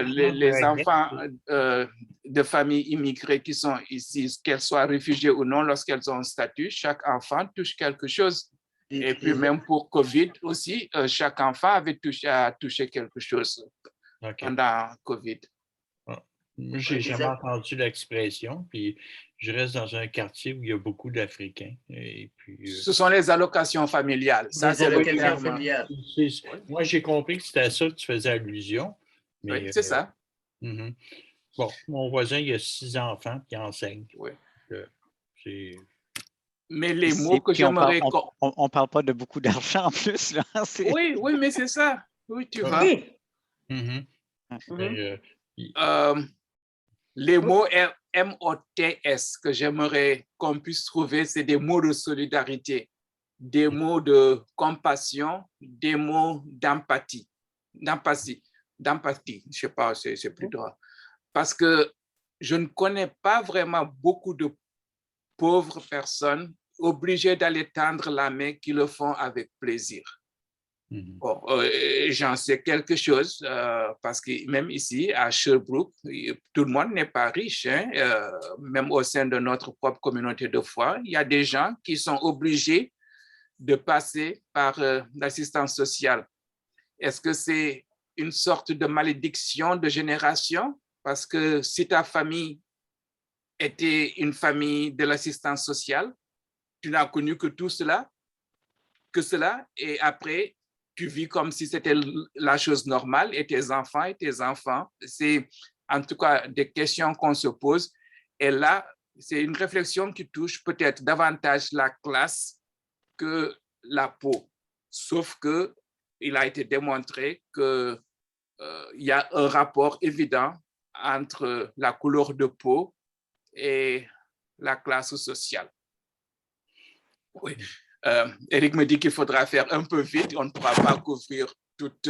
les enfants de familles immigrées qui sont ici, qu'elles soient réfugiées ou non, lorsqu'elles ont un statut, chaque enfant touche quelque chose. Et puis même pour COVID aussi, chaque enfant avait touché quelque chose pendant COVID. Moi, je n'ai jamais entendu l'expression, puis je reste dans un quartier où il y a beaucoup d'Africains. Ce sont les allocations familiales. Ça, c'est le terme. Moi, j'ai compris que c'était à ça que tu faisais allusion. Mais, oui, c'est ça. Bon, mon voisin, il a 6 enfants qui enseignent. Oui. Mais les mots que j'aimerais... On ne parle pas de beaucoup d'argent en plus. Là. Oui, mais c'est ça. Oui, tu vois. Les mots MOTS que j'aimerais qu'on puisse trouver, c'est des mots de solidarité, des mots de compassion, des mots d'empathie. D'empathie, je ne sais pas, c'est plus droit. Parce que je ne connais pas vraiment beaucoup de pauvres personnes obligées d'aller tendre la main qui le font avec plaisir. Bon, j'en sais quelque chose parce que même ici à Sherbrooke, tout le monde n'est pas riche. Même au sein de notre propre communauté de foi, il y a des gens qui sont obligés de passer par l'assistance sociale. Est-ce que c'est une sorte de malédiction de génération? Parce que si ta famille était une famille de l'assistance sociale, tu n'as connu que cela, et après, tu vis comme si c'était la chose normale et tes enfants. C'est en tout cas des questions qu'on se pose. Et là, c'est une réflexion qui touche peut-être davantage la classe que la peau. Sauf qu'il a été démontré qu'il y a un rapport évident entre la couleur de peau et la classe sociale. Oui. Eric me dit qu'il faudra faire un peu vite. On ne pourra pas couvrir toutes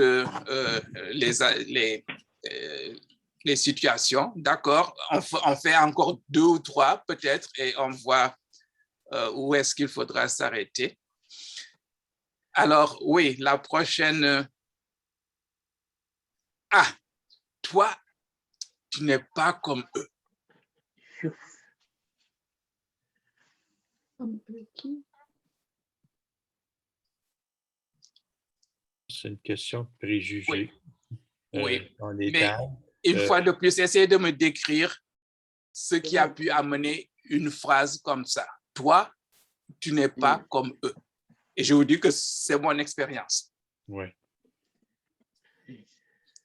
les situations. D'accord, on fait encore 2 ou 3 peut-être et on voit où est-ce qu'il faudra s'arrêter. Alors, oui, la prochaine... Ah, toi, tu n'es pas comme eux. Comme eux qui? c'est une question de préjugés. Oui. Dans les Mais tables. une fois de plus, essayez de me décrire ce qui a pu amener une phrase comme ça. Toi, tu n'es pas comme eux. Et je vous dis que c'est mon expérience. Oui.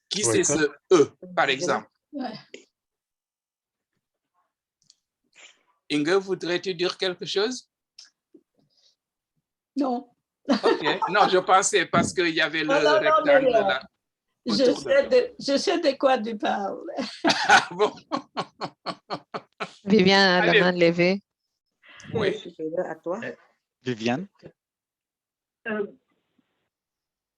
Qui c'est ce eux, par exemple? Inge, voudrais-tu dire quelque chose? Non. OK. Non, je pensais parce qu'il y avait le rectangle là. Je sais de quoi tu parles. Ah bon? Viviane a la main levée. Oui. À toi. Viviane?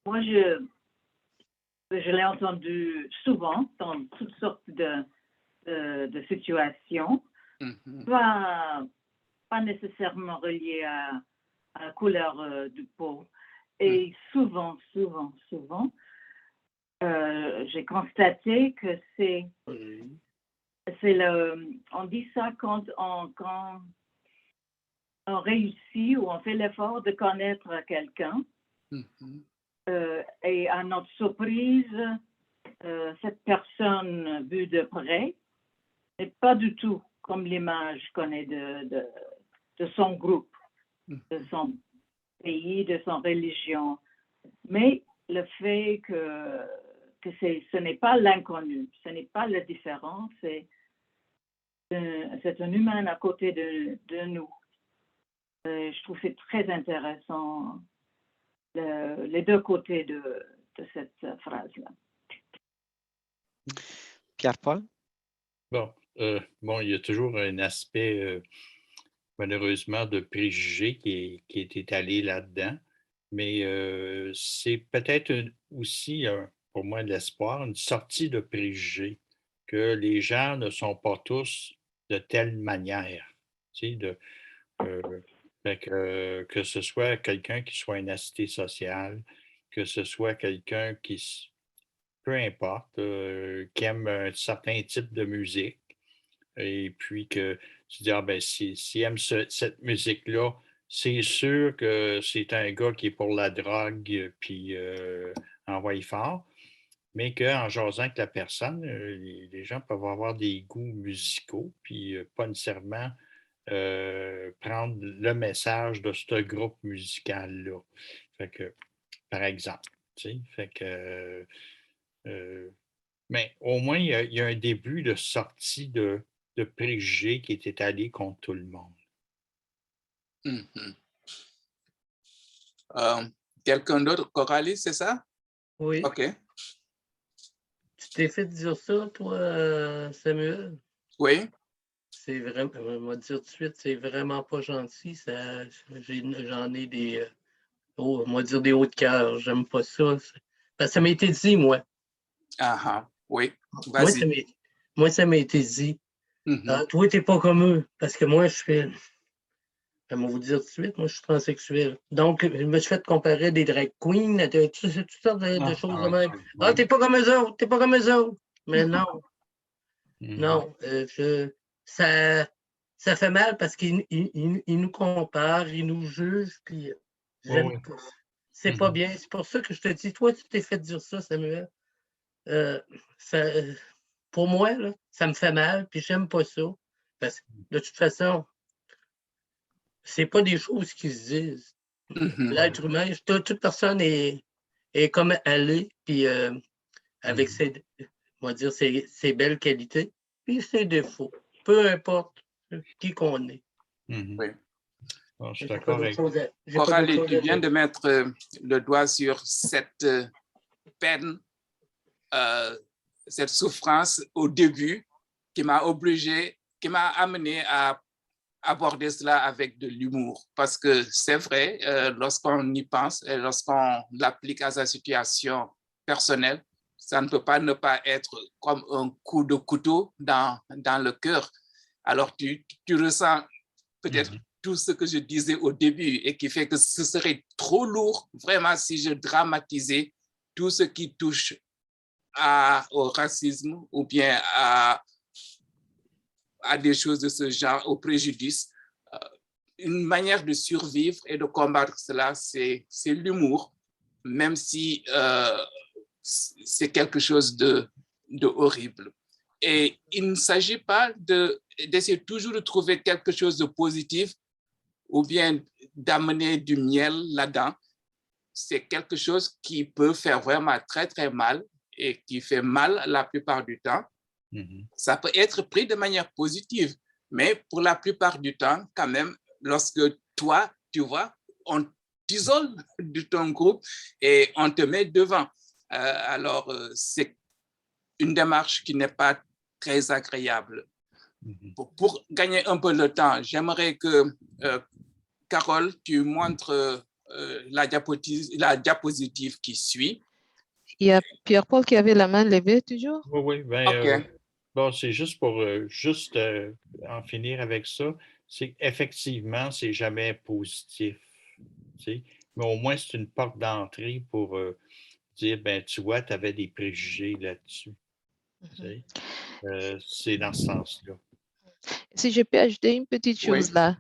Moi, je l'ai entendu souvent dans toutes sortes de situations, pas nécessairement reliées à la couleur de peau. Et souvent, j'ai constaté que on dit ça quand on réussit ou on fait l'effort de connaître quelqu'un. Et à notre surprise, cette personne vue de près n'est pas du tout comme l'image qu'on ait de son groupe, de son pays, de son religion. Mais le fait que ce n'est pas l'inconnu, ce n'est pas la différence, c'est un humain à côté de nous. Je trouve que c'est très intéressant, les deux côtés de cette phrase-là. Pierre-Paul? Bon, il y a toujours un aspect, malheureusement, de préjugés qui est étalé là-dedans, mais c'est peut-être aussi, pour moi, de l'espoir, une sortie de préjugés, que les gens ne sont pas tous de telle manière. Tu sais, que ce soit quelqu'un qui soit une assisté sociale, que ce soit quelqu'un qui, peu importe, qui aime un certain type de musique, et puis que tu dis, s'il aime cette musique-là, c'est sûr que c'est un gars qui est pour la drogue, puis envoie fort, mais qu'en jasant avec la personne, les gens peuvent avoir des goûts musicaux, puis pas nécessairement prendre le message de ce groupe musical-là. Fait que, par exemple, tu sais, fait que... mais au moins, il y a un début de sortie de préjugés qui est étalé contre tout le monde. Quelqu'un d'autre? Coralie, c'est ça? Oui. OK. Tu t'es fait dire ça, toi, Samuel? Oui. C'est vraiment, on va dire tout de suite, c'est vraiment pas gentil. J'en ai des, on va dire des hauts de cœur. J'aime pas ça. Parce que ça m'a été dit, moi. Oui. Vas-y. Moi, ça m'a été dit. Toi, t'es pas comme eux. Parce que moi, je fais. Je vais vous dire tout de suite, moi, je suis transsexuel. Donc, je me suis fait comparer des drag queens, toutes sortes de choses de même. T'es pas comme eux autres, t'es pas comme eux autres. Mais non. Non. Ça fait mal parce qu'ils nous comparent, ils nous jugent, puis j'aime pas ça. C'est pas bien. C'est pour ça que je te dis, toi, tu t'es fait dire ça, Samuel. Pour moi, là, ça me fait mal, puis j'aime pas ça. Parce que de toute façon, c'est pas des choses qui se disent. L'être humain, toute personne est comme elle est, puis avec ses belles qualités, puis ses défauts. Peu importe qui qu'on est. Oui. Bon, je suis d'accord avec Coralie, tu viens de mettre le doigt sur cette peine, cette souffrance au début qui m'a amené à aborder cela avec de l'humour. Parce que c'est vrai, lorsqu'on y pense et lorsqu'on l'applique à sa situation personnelle, ça ne peut pas ne pas être comme un coup de couteau dans le cœur. Alors, tu ressens peut-être tout ce que je disais au début et qui fait que ce serait trop lourd, vraiment, si je dramatisais tout ce qui touche au racisme ou bien à des choses de ce genre, au préjudice. Une manière de survivre et de combattre cela, c'est l'humour. même si c'est quelque chose de horrible. Et il ne s'agit pas d'essayer toujours de trouver quelque chose de positif ou bien d'amener du miel là-dedans. C'est quelque chose qui peut faire vraiment très, très mal et qui fait mal la plupart du temps. Ça peut être pris de manière positive, mais pour la plupart du temps, quand même, lorsque toi, tu vois, on t'isole de ton groupe et on te met devant. Alors, c'est une démarche qui n'est pas très agréable. Pour gagner un peu le temps, j'aimerais que, Carole, tu montres la diapositive qui suit. Il y a Pierre-Paul qui avait la main levée toujours. Oui, ben, bon, c'est juste pour en finir avec ça. C'est effectivement, c'est jamais positif. Mais au moins, c'est une porte d'entrée pour dire, ben, tu vois, tu avais des préjugés là-dessus. C'est dans ce sens-là. Si je peux ajouter une petite chose là,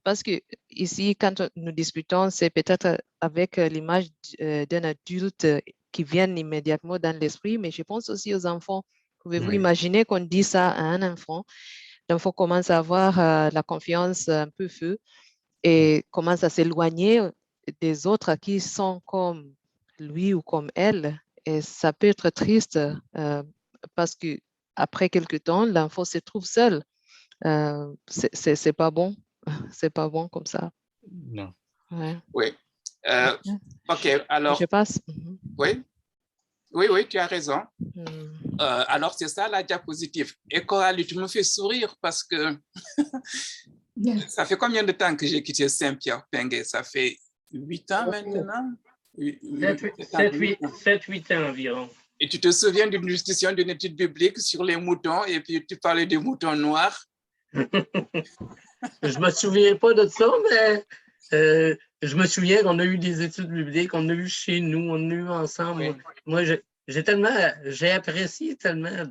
parce que ici, quand nous discutons, c'est peut-être avec l'image d'un adulte qui vient immédiatement dans l'esprit, mais je pense aussi aux enfants. Pouvez-vous imaginer qu'on dit ça à un enfant? L'enfant commence à avoir la confiance un peu feu et commence à s'éloigner des autres qui sont comme lui ou comme elle. Et ça peut être triste parce que après quelque temps, l'enfant se trouve seul. C'est pas bon. C'est pas bon comme ça. Non. Ouais. Oui. OK, alors. Je passe. Oui, tu as raison. Alors, c'est ça la diapositive. Et Coralie, tu me fais sourire parce que ça fait combien de temps que j'ai quitté Saint-Pierre-Penguet? Ça fait 8 ans maintenant? 7-8 ans environ. Et tu te souviens d'une discussion d'une étude biblique sur les moutons et puis tu parlais des moutons noirs? Je me souviens pas de ça, mais je me souviens qu'on a eu des études bibliques, on a eu chez nous, on a eu ensemble. Moi, j'ai apprécié tellement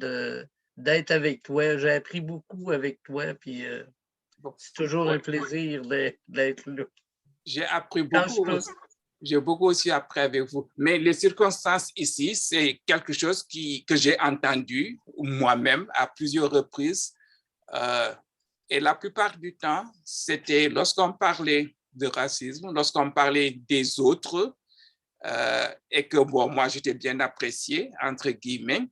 d'être avec toi. J'ai appris beaucoup avec toi, puis c'est toujours un plaisir d'être là. J'ai appris beaucoup. J'ai beaucoup aussi appris avec vous. Mais les circonstances ici, c'est quelque chose que j'ai entendu moi-même à plusieurs reprises. Et la plupart du temps, c'était lorsqu'on parlait de racisme, lorsqu'on parlait des autres, et que bon, moi, j'étais bien apprécié, entre guillemets.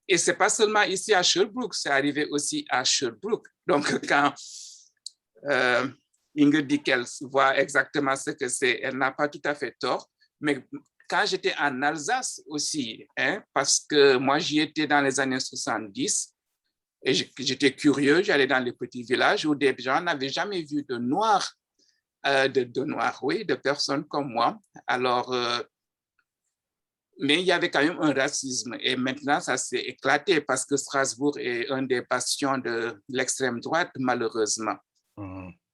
Et ce n'est pas seulement ici à Sherbrooke, c'est arrivé aussi à Sherbrooke. Donc, quand Ingrid dit qu'elle voit exactement ce que c'est, elle n'a pas tout à fait tort. Mais quand j'étais en Alsace aussi, parce que moi, j'y étais dans les années 70, et j'étais curieux, j'allais dans les petits villages où des gens n'avaient jamais vu de noirs, de personnes comme moi. Alors, mais il y avait quand même un racisme. Et maintenant, ça s'est éclaté parce que Strasbourg est un des bastions de l'extrême droite, malheureusement.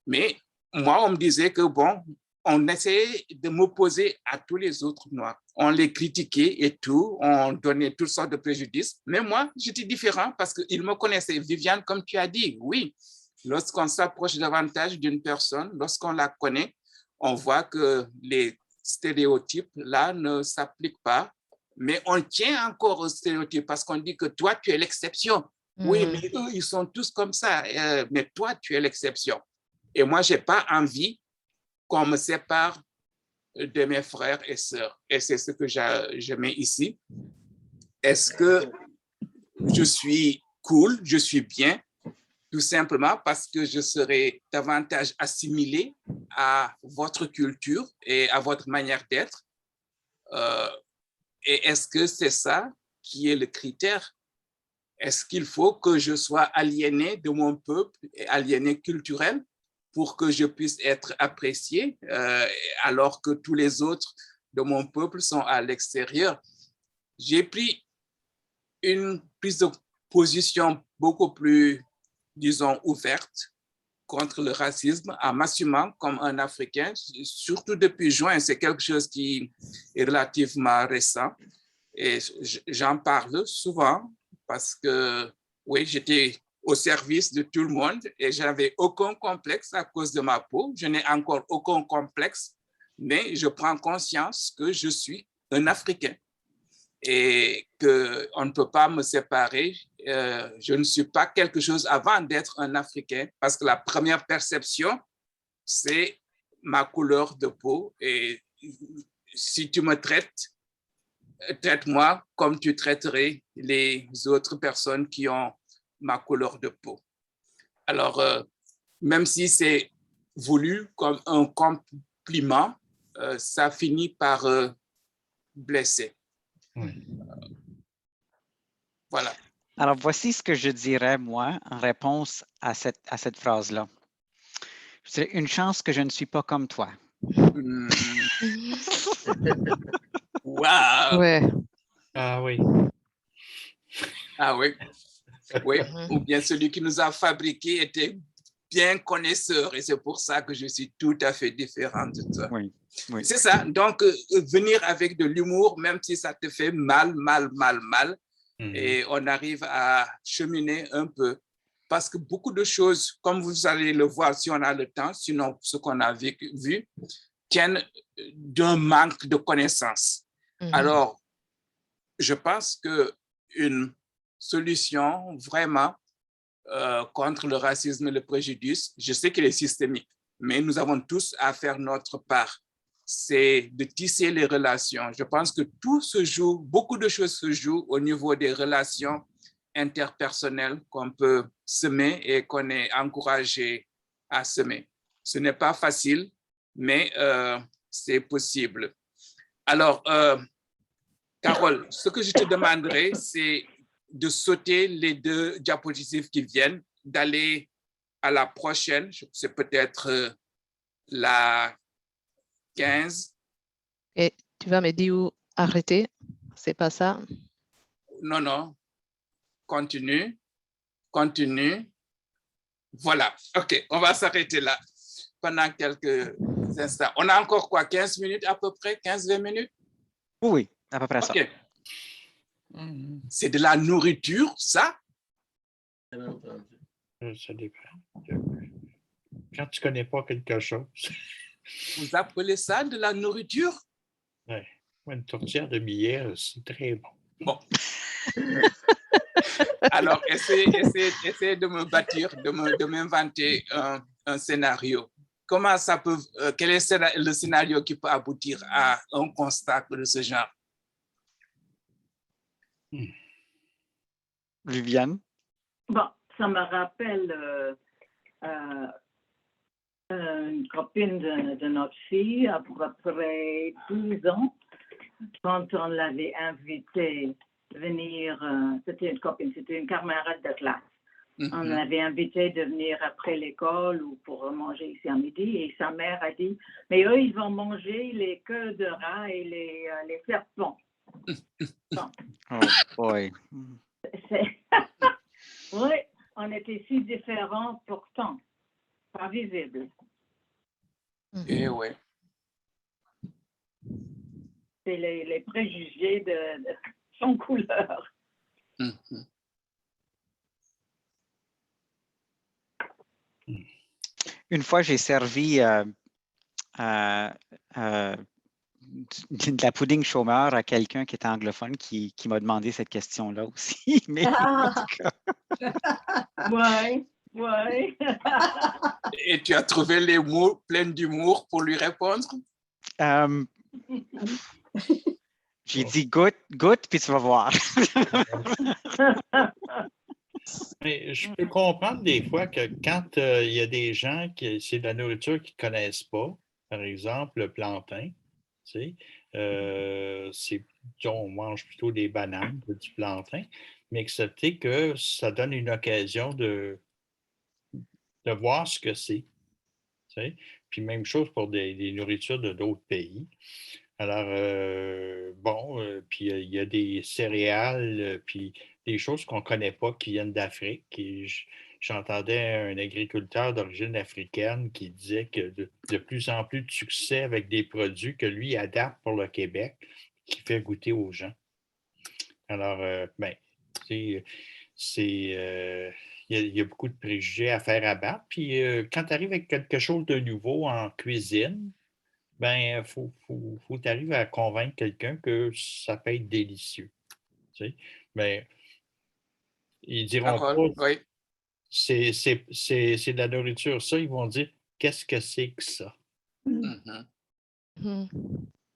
Mais moi, on me disait que, bon, on essayait de m'opposer à tous les autres noirs. On les critiquait et tout, on donnait toutes sortes de préjudices. Mais moi, j'étais différent parce qu'ils me connaissaient. Viviane, comme tu as dit, oui, lorsqu'on s'approche davantage d'une personne, lorsqu'on la connaît, on voit que les stéréotypes là ne s'appliquent pas, mais on tient encore aux stéréotypes parce qu'on dit que toi, tu es l'exception. Oui, mais eux, ils sont tous comme ça, mais toi, tu es l'exception. Et moi, je n'ai pas envie qu'on me sépare de mes frères et sœurs. Et c'est ce que je mets ici. Est-ce que je suis cool, je suis bien, tout simplement parce que je serai davantage assimilé à votre culture et à votre manière d'être? Et est-ce que c'est ça qui est le critère? Est-ce qu'il faut que je sois aliéné de mon peuple et aliéné culturel pour que je puisse être apprécié alors que tous les autres de mon peuple sont à l'extérieur? J'ai pris une prise de position beaucoup plus, disons, ouverte contre le racisme en m'assumant comme un Africain, surtout depuis juin. C'est quelque chose qui est relativement récent et j'en parle souvent parce que, oui, j'étais au service de tout le monde et je n'avais aucun complexe à cause de ma peau. Je n'ai encore aucun complexe, mais je prends conscience que je suis un Africain et qu'on ne peut pas me séparer. Je ne suis pas quelque chose avant d'être un Africain parce que la première perception, c'est ma couleur de peau. Et si tu me traites, traite-moi comme tu traiterais les autres personnes qui ont ma couleur de peau. Alors, même si c'est voulu comme un compliment, ça finit par blesser. Oui. Voilà. Alors, voici ce que je dirais, moi, en réponse à cette phrase-là. Je dirais, une chance que je ne suis pas comme toi. Wow! Ouais. Ah oui. Ah oui. Oui. Ou bien celui qui nous a fabriqués était bien connaisseur et c'est pour ça que je suis tout à fait différent de toi. Oui. Oui. C'est ça. Donc, venir avec de l'humour, même si ça te fait mal, et on arrive à cheminer un peu. Parce que beaucoup de choses, comme vous allez le voir si on a le temps, sinon ce qu'on a vu, tiennent d'un manque de connaissances. Alors, je pense qu'une solution vraiment contre le racisme et le préjudice, je sais qu'il est systémique, mais nous avons tous à faire notre part. C'est de tisser les relations. Je pense que tout se joue, beaucoup de choses se jouent au niveau des relations interpersonnelles qu'on peut semer et qu'on est encouragé à semer. Ce n'est pas facile, mais c'est possible. Alors, Carole, ce que je te demanderai, c'est de sauter les 2 diapositives qui viennent, d'aller à la prochaine, c'est peut-être la 15. Et tu vas me dire où arrêter? C'est pas ça? Non. Continue. Voilà. OK, on va s'arrêter là pendant quelques instants. On a encore quoi, 15 minutes à peu près, 15-20 minutes? Oui, à peu près ça. OK. C'est de la nourriture, ça? Ça dépend. Quand tu ne connais pas quelque chose. Vous appelez ça de la nourriture? Oui. Une tourtière de billets, c'est très bon. Bon. Alors, essayez de me bâtir, de m'inventer un scénario. Comment ça peut, quel est le scénario qui peut aboutir à un constat de ce genre? Viviane? Bon, ça me rappelle une copine de notre fille, à peu près 12 ans, quand on l'avait invitée à venir, c'était une copine, c'était une camarade de classe. On l'avait invitée de venir après l'école ou pour manger ici à midi et sa mère a dit, mais eux, ils vont manger les queues de rats et les serpents. Bon. Oh boy. Oui, on était si différents pourtant, pas visibles. Eh oui. C'est les préjugés de son couleur. Une fois, j'ai servi de la pudding chômeur à quelqu'un qui était anglophone qui m'a demandé cette question-là aussi. Mais en tout cas. Oui. Et tu as trouvé les mots pleins d'humour pour lui répondre? J'ai dit goûte, puis tu vas voir. Mais je peux comprendre des fois que quand il y a des gens qui c'est de la nourriture qu'ils ne connaissent pas, par exemple le plantain, tu sais, on mange plutôt des bananes que du plantain, mais accepter que ça donne une occasion de voir ce que c'est. Tu sais. Puis même chose pour des nourritures de d'autres pays. Alors, puis il y a des céréales, puis des choses qu'on ne connaît pas qui viennent d'Afrique. J'entendais un agriculteur d'origine africaine qui disait que de plus en plus de succès avec des produits que lui adapte pour le Québec, qui fait goûter aux gens. Alors, il y a beaucoup de préjugés à faire abattre. Puis quand tu arrives avec quelque chose de nouveau en cuisine, ben, faut t'arriver à convaincre quelqu'un que ça peut être délicieux. Tu sais? Mais ils diront pas Oui. c'est de la nourriture. Ça, ils vont dire qu'est-ce que c'est que ça? Mhm. Mhm.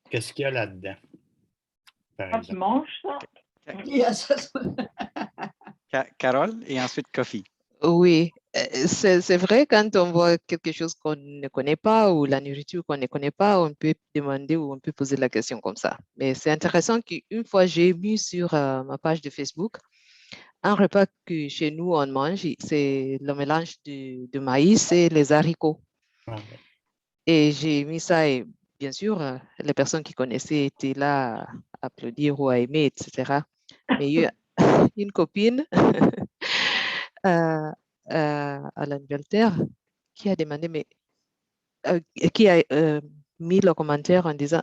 Qu'est-ce qu'il y a là-dedans? Par Quand tu exemple. manges ça, Yes. Carole et ensuite Kofi. Oui, c'est vrai, quand on voit quelque chose qu'on ne connaît pas ou la nourriture qu'on ne connaît pas, on peut demander ou on peut poser la question comme ça. Mais c'est intéressant qu'une fois, j'ai mis sur ma page de Facebook un repas que chez nous, on mange, c'est le mélange de maïs et les haricots. Ah, ouais. Et j'ai mis ça et bien sûr, les personnes qui connaissaient étaient là à applaudir ou à aimer, etc. Mais il y a une copine à l'Angleterre qui a demandé, mais qui a mis le commentaire en disant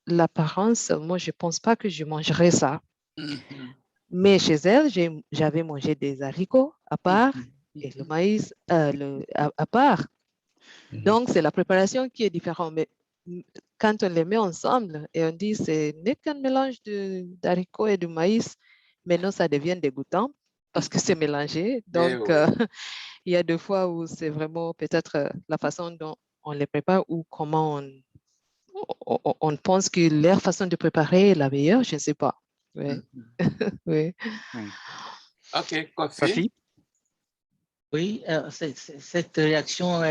l'apparence, moi, je ne pense pas que je mangerais ça. Mhm. Mais chez elle, j'avais mangé des haricots à part Mhm. et le maïs à part. Donc, c'est la préparation qui est différente. Mais quand on les met ensemble et on dit c'est n'est qu'un mélange d'haricots et de maïs, maintenant ça devient dégoûtant parce que c'est mélangé. Donc, oui. il y a des fois où c'est vraiment peut-être la façon dont on les prépare ou comment on pense que leur façon de préparer est la meilleure, je ne sais pas. Oui. Oui. Oui. OK, Kofi. Kofi? Oui, cette réaction,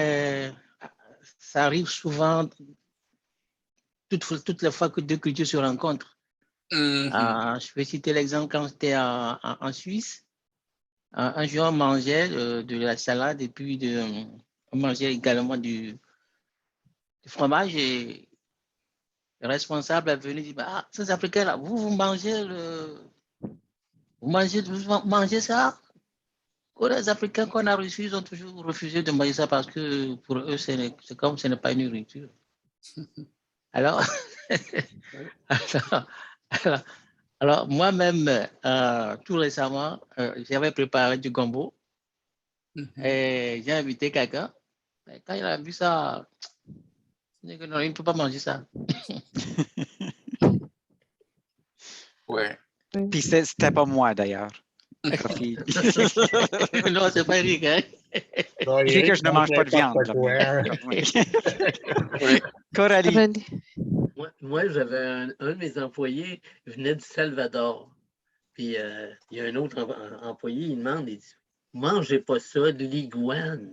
ça arrive souvent toutes les fois que deux cultures se rencontrent. Mhm. Je vais citer l'exemple quand j'étais en Suisse. Un jour, on mangeait de la salade et puis on mangeait également du fromage et le responsable est venu dire, ah, ces Africains-là, vous mangez ça? Les Africains qu'on a reçus, ils ont toujours refusé de manger ça parce que pour eux, c'est comme ce n'est pas une nourriture. Alors, alors moi-même, tout récemment, j'avais préparé du gombo et j'ai invité quelqu'un. Quand il a vu ça, il dit que non, il ne peut pas manger ça. Ouais. Puis c'était pas moi d'ailleurs. Kofi. Non, c'est pas Eric. Hein? Qui que je ne mange pas de viande. Là, Oui. Coralie. Moi, j'avais un de mes employés venait du Salvador. Puis il y a un autre employé, il demande, il dit, mangez pas ça, de l'iguane.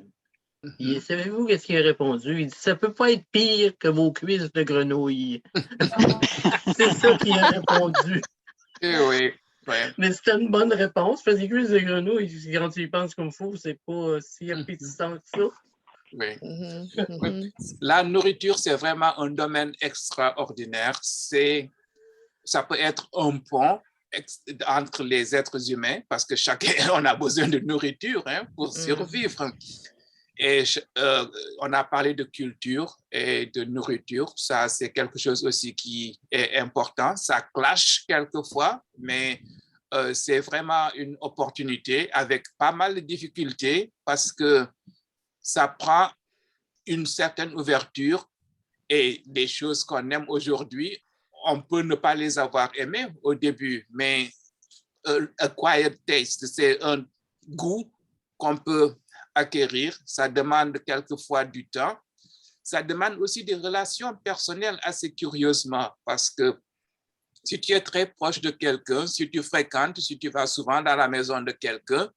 Et savez-vous qu'est-ce qu'il a répondu? Il dit, ça peut pas être pire que vos cuisses de grenouille. C'est ça qu'il a répondu. Oui. Ouais. Mais c'était une bonne réponse, parce que les cuisses de grenouille, quand tu y penses comme il faut, c'est pas si appétissant que ça. Oui. Oui. La nourriture, c'est vraiment un domaine extraordinaire. Ça peut être un pont entre les êtres humains, parce que chacun, on a besoin de nourriture pour survivre. Et on a parlé de culture et de nourriture. Ça, c'est quelque chose aussi qui est important. Ça clash quelquefois, mais c'est vraiment une opportunité avec pas mal de difficultés parce que ça prend une certaine ouverture et des choses qu'on aime aujourd'hui, on peut ne pas les avoir aimées au début, mais acquired taste, c'est un goût qu'on peut acquérir. Ça demande quelquefois du temps. Ça demande aussi des relations personnelles assez curieusement parce que si tu es très proche de quelqu'un, si tu fréquentes, si tu vas souvent dans la maison de quelqu'un,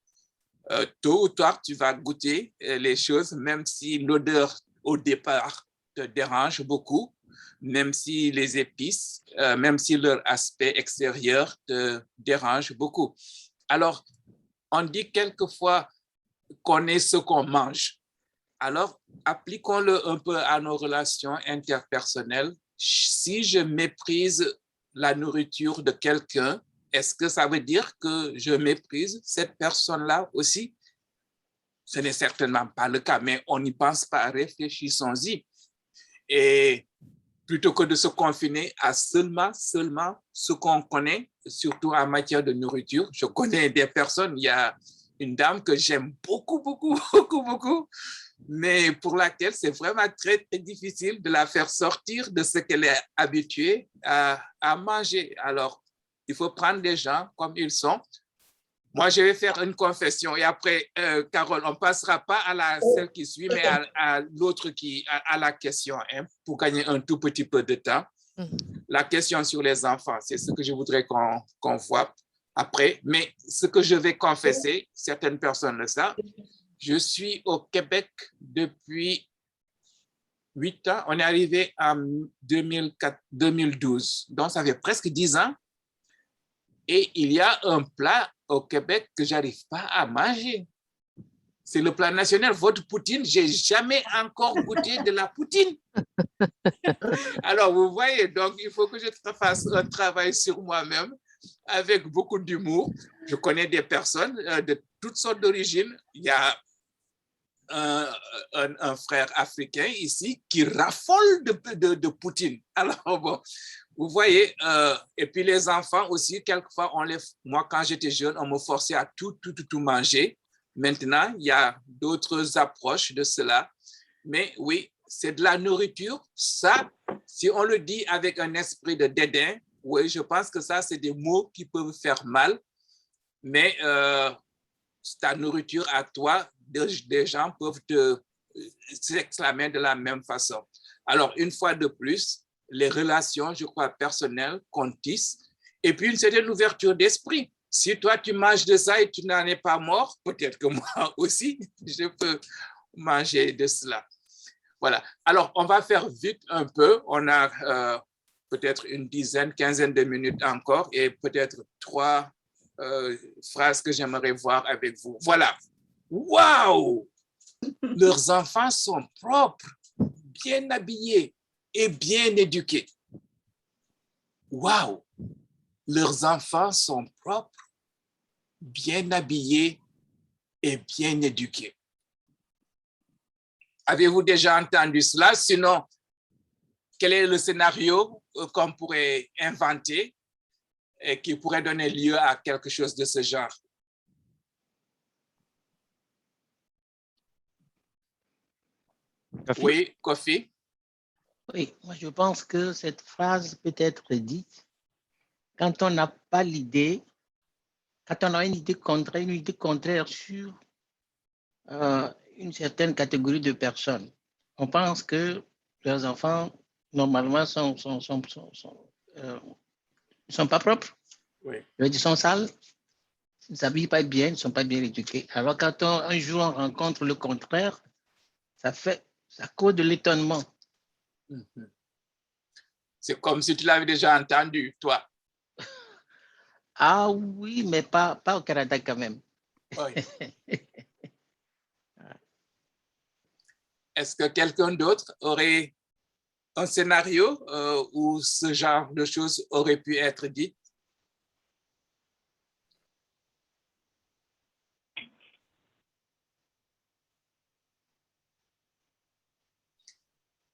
tôt ou tard, tu vas goûter les choses, même si l'odeur au départ te dérange beaucoup, même si les épices, même si leur aspect extérieur te dérange beaucoup. Alors, on dit quelquefois qu'on est ce qu'on mange. Alors, appliquons-le un peu à nos relations interpersonnelles. Si je méprise la nourriture de quelqu'un, est-ce que ça veut dire que je méprise cette personne-là aussi? Ce n'est certainement pas le cas, mais on n'y pense pas, réfléchissons-y. Et plutôt que de se confiner à seulement ce qu'on connaît, surtout en matière de nourriture, je connais des personnes, il y a une dame que j'aime beaucoup, mais pour laquelle c'est vraiment très, très difficile de la faire sortir de ce qu'elle est habituée à manger. Alors, il faut prendre les gens comme ils sont. Moi, je vais faire une confession et après, Carole, on ne passera pas à celle qui suit, mais à l'autre à la question, hein, pour gagner un tout petit peu de temps. La question sur les enfants, c'est ce que je voudrais qu'on voit après. Mais ce que je vais confesser, certaines personnes le savent, je suis au Québec depuis 8 ans. On est arrivé en 2012, donc ça fait presque 10 ans. Et il y a un plat au Québec que je n'arrive pas à manger. C'est le plat national, votre poutine. Je n'ai jamais encore goûté de la poutine. Alors, vous voyez, donc il faut que je fasse un travail sur moi-même avec beaucoup d'humour. Je connais des personnes de toutes sortes d'origines. Il y a un frère africain ici qui raffole de poutine. Alors, bon, vous voyez, et puis les enfants aussi, quelquefois, moi, quand j'étais jeune, on me forçait à tout manger. Maintenant, il y a d'autres approches de cela. Mais oui, c'est de la nourriture. Ça, si on le dit avec un esprit de dédain, oui, je pense que ça, c'est des mots qui peuvent faire mal. Mais ta nourriture à toi, des gens peuvent s'exclamer de la même façon. Alors, une fois de plus, les relations, je crois, personnelles qu'on tisse, et puis une certaine ouverture d'esprit. Si toi, tu manges de ça et tu n'en es pas mort, peut-être que moi aussi, je peux manger de cela. Voilà. Alors, on va faire vite un peu. On a peut-être une dizaine, quinzaine de minutes encore et peut-être 3 phrases que j'aimerais voir avec vous. Voilà. Waouh! Leurs enfants sont propres, bien habillés et bien éduqués. Waouh! Leurs enfants sont propres, bien habillés et bien éduqués. Avez-vous déjà entendu cela? Sinon, quel est le scénario qu'on pourrait inventer et qui pourrait donner lieu à quelque chose de ce genre? Kofi? Oui, Kofi? Oui, moi je pense que cette phrase peut être dite quand on n'a pas l'idée, quand on a une idée contraire sur une certaine catégorie de personnes. On pense que leurs enfants, normalement, sont pas propres. Oui. Ils sont sales, ils ne s'habillent pas bien, ils ne sont pas bien éduqués. Alors, quand un jour on rencontre le contraire, ça cause de l'étonnement. C'est comme si tu l'avais déjà entendu, toi. Ah oui, mais pas au Canada quand même. Oui. Est-ce que quelqu'un d'autre aurait un scénario où ce genre de choses aurait pu être dit?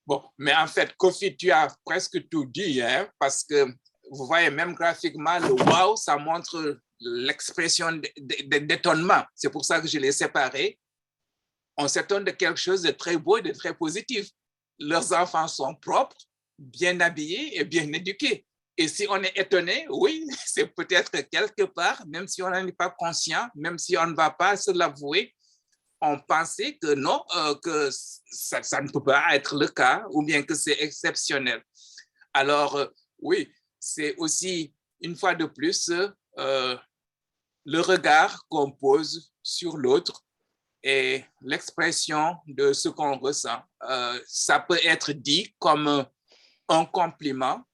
Bon, mais en fait, Kofi, tu as presque tout dit, hein, parce que vous voyez, même graphiquement, le wow, ça montre l'expression d'étonnement. C'est pour ça que je l'ai séparé. On s'étonne de quelque chose de très beau et de très positif. Leurs enfants sont propres, bien habillés et bien éduqués. Et si on est étonné, oui, c'est peut-être quelque part, même si on n'en est pas conscient, même si on ne va pas se l'avouer, on pensait que non, que ça ne peut pas être le cas ou bien que c'est exceptionnel. Alors, oui, c'est aussi, une fois de plus, le regard qu'on pose sur l'autre et l'expression de ce qu'on ressent. Ça peut être dit comme un compliment,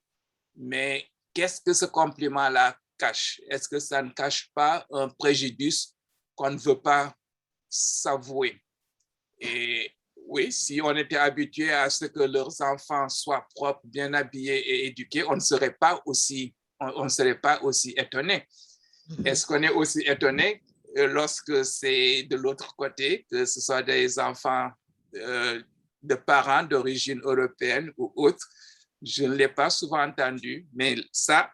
mais qu'est-ce que ce compliment-là cache? Est-ce que ça ne cache pas un préjudice qu'on ne veut pas s'avouer? Et oui, si on était habitué à ce que leurs enfants soient propres, bien habillés et éduqués, on ne serait pas aussi étonné. Est-ce qu'on est aussi étonné lorsque c'est de l'autre côté, que ce soit des enfants de parents d'origine européenne ou autre? Je ne l'ai pas souvent entendu, mais ça,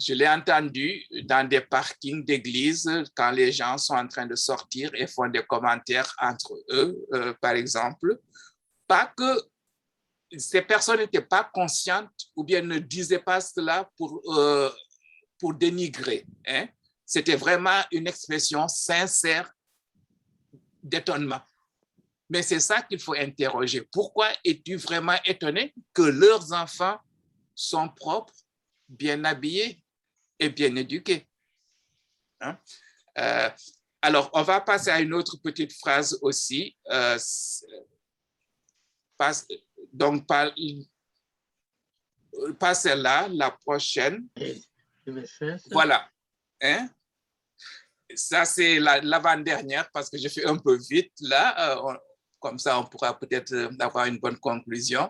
Je l'ai entendu dans des parkings d'églises quand les gens sont en train de sortir et font des commentaires entre eux, par exemple. Pas que ces personnes n'étaient pas conscientes ou bien ne disaient pas cela pour dénigrer. Hein? C'était vraiment une expression sincère d'étonnement. Mais c'est ça qu'il faut interroger. Pourquoi es-tu vraiment étonné que leurs enfants sont propres, bien habillés et bien éduqués? Hein? Alors, on va passer à une autre petite phrase aussi. Donc, pas celle-là, la prochaine. Voilà. Hein? Ça, c'est l'avant-dernière parce que je fais un peu vite là. Comme ça, on pourra peut-être avoir une bonne conclusion.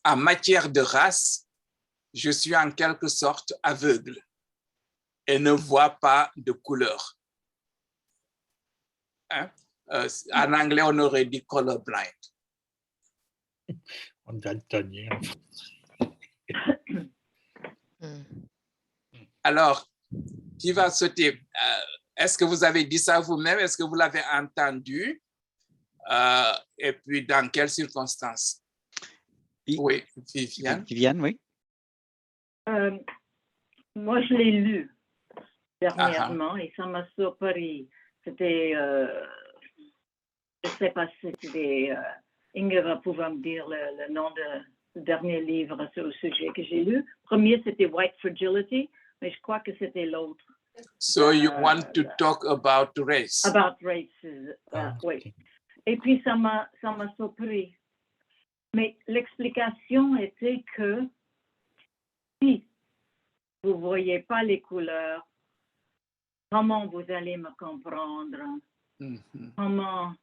En matière de race, je suis en quelque sorte aveugle et ne vois pas de couleur. Hein? En anglais, on aurait dit colorblind. On est daltonien. Alors, qui va sauter? Est-ce que vous avez dit ça vous-même? Est-ce que vous l'avez entendu? Et puis, dans quelles circonstances? Oui, Viviane. Viviane, oui. Moi, je l'ai lu dernièrement et ça m'a surpris. C'était, je ne sais pas si c'était, Inge va pouvoir me dire le nom du dernier livre sur le sujet que j'ai lu. Le premier, c'était White Fragility, mais je crois que c'était l'autre. So you want to talk about race? About race, oui. Et puis, ça m'a surpris. Mais l'explication était que si vous ne voyez pas les couleurs, comment vous allez me comprendre? Comment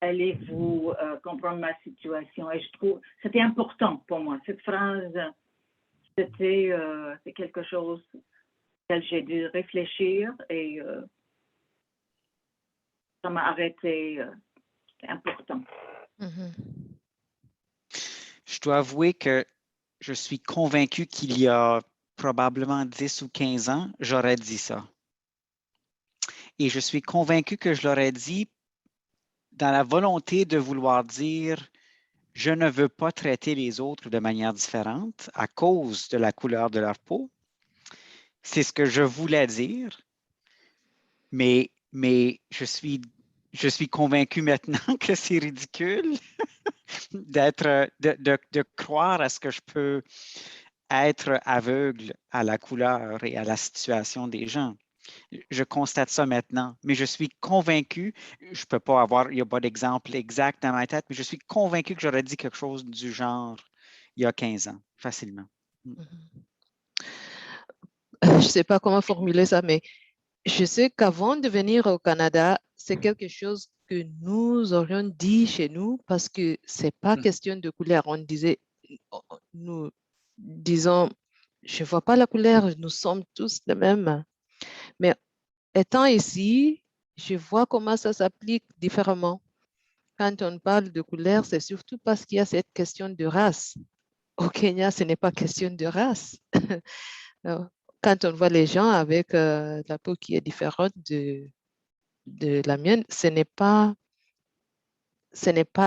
allez-vous comprendre ma situation? Et je trouve que c'était important pour moi. Cette phrase, c'est quelque chose auquel j'ai dû réfléchir et ça m'a arrêté. C'est important. Je dois avouer que je suis convaincu qu'il y a probablement 10 ou 15 ans, j'aurais dit ça. Et je suis convaincu que je l'aurais dit dans la volonté de vouloir dire « je ne veux pas traiter les autres de manière différente à cause de la couleur de leur peau ». C'est ce que je voulais dire, mais je suis convaincu maintenant que c'est ridicule de croire à ce que je peux être aveugle à la couleur et à la situation des gens. Je constate ça maintenant, mais je suis convaincu, je ne peux pas avoir, il n'y a pas d'exemple exact dans ma tête, mais je suis convaincu que j'aurais dit quelque chose du genre il y a 15 ans, facilement. Je ne sais pas comment formuler ça, mais je sais qu'avant de venir au Canada, c'est quelque chose que nous aurions dit chez nous parce que ce n'est pas question de couleur. Nous disons, je ne vois pas la couleur, nous sommes tous les mêmes. Mais étant ici, je vois comment ça s'applique différemment. Quand on parle de couleur, c'est surtout parce qu'il y a cette question de race. Au Kenya, ce n'est pas question de race. Quand on voit les gens avec la peau qui est différente de la mienne, ce n'est pas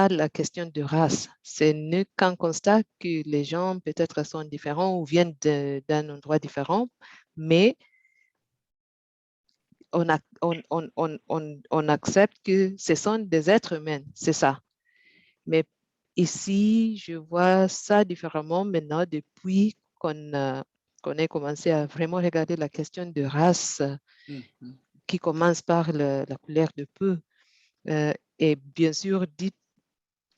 la question de race. Ce n'est qu'un constat que les gens peut-être sont différents ou viennent d'un endroit différent, mais on accepte que ce sont des êtres humains, c'est ça. Mais ici, je vois ça différemment maintenant depuis qu'on a commencé à vraiment regarder la question de race qui commence par la couleur de peau. Et bien sûr,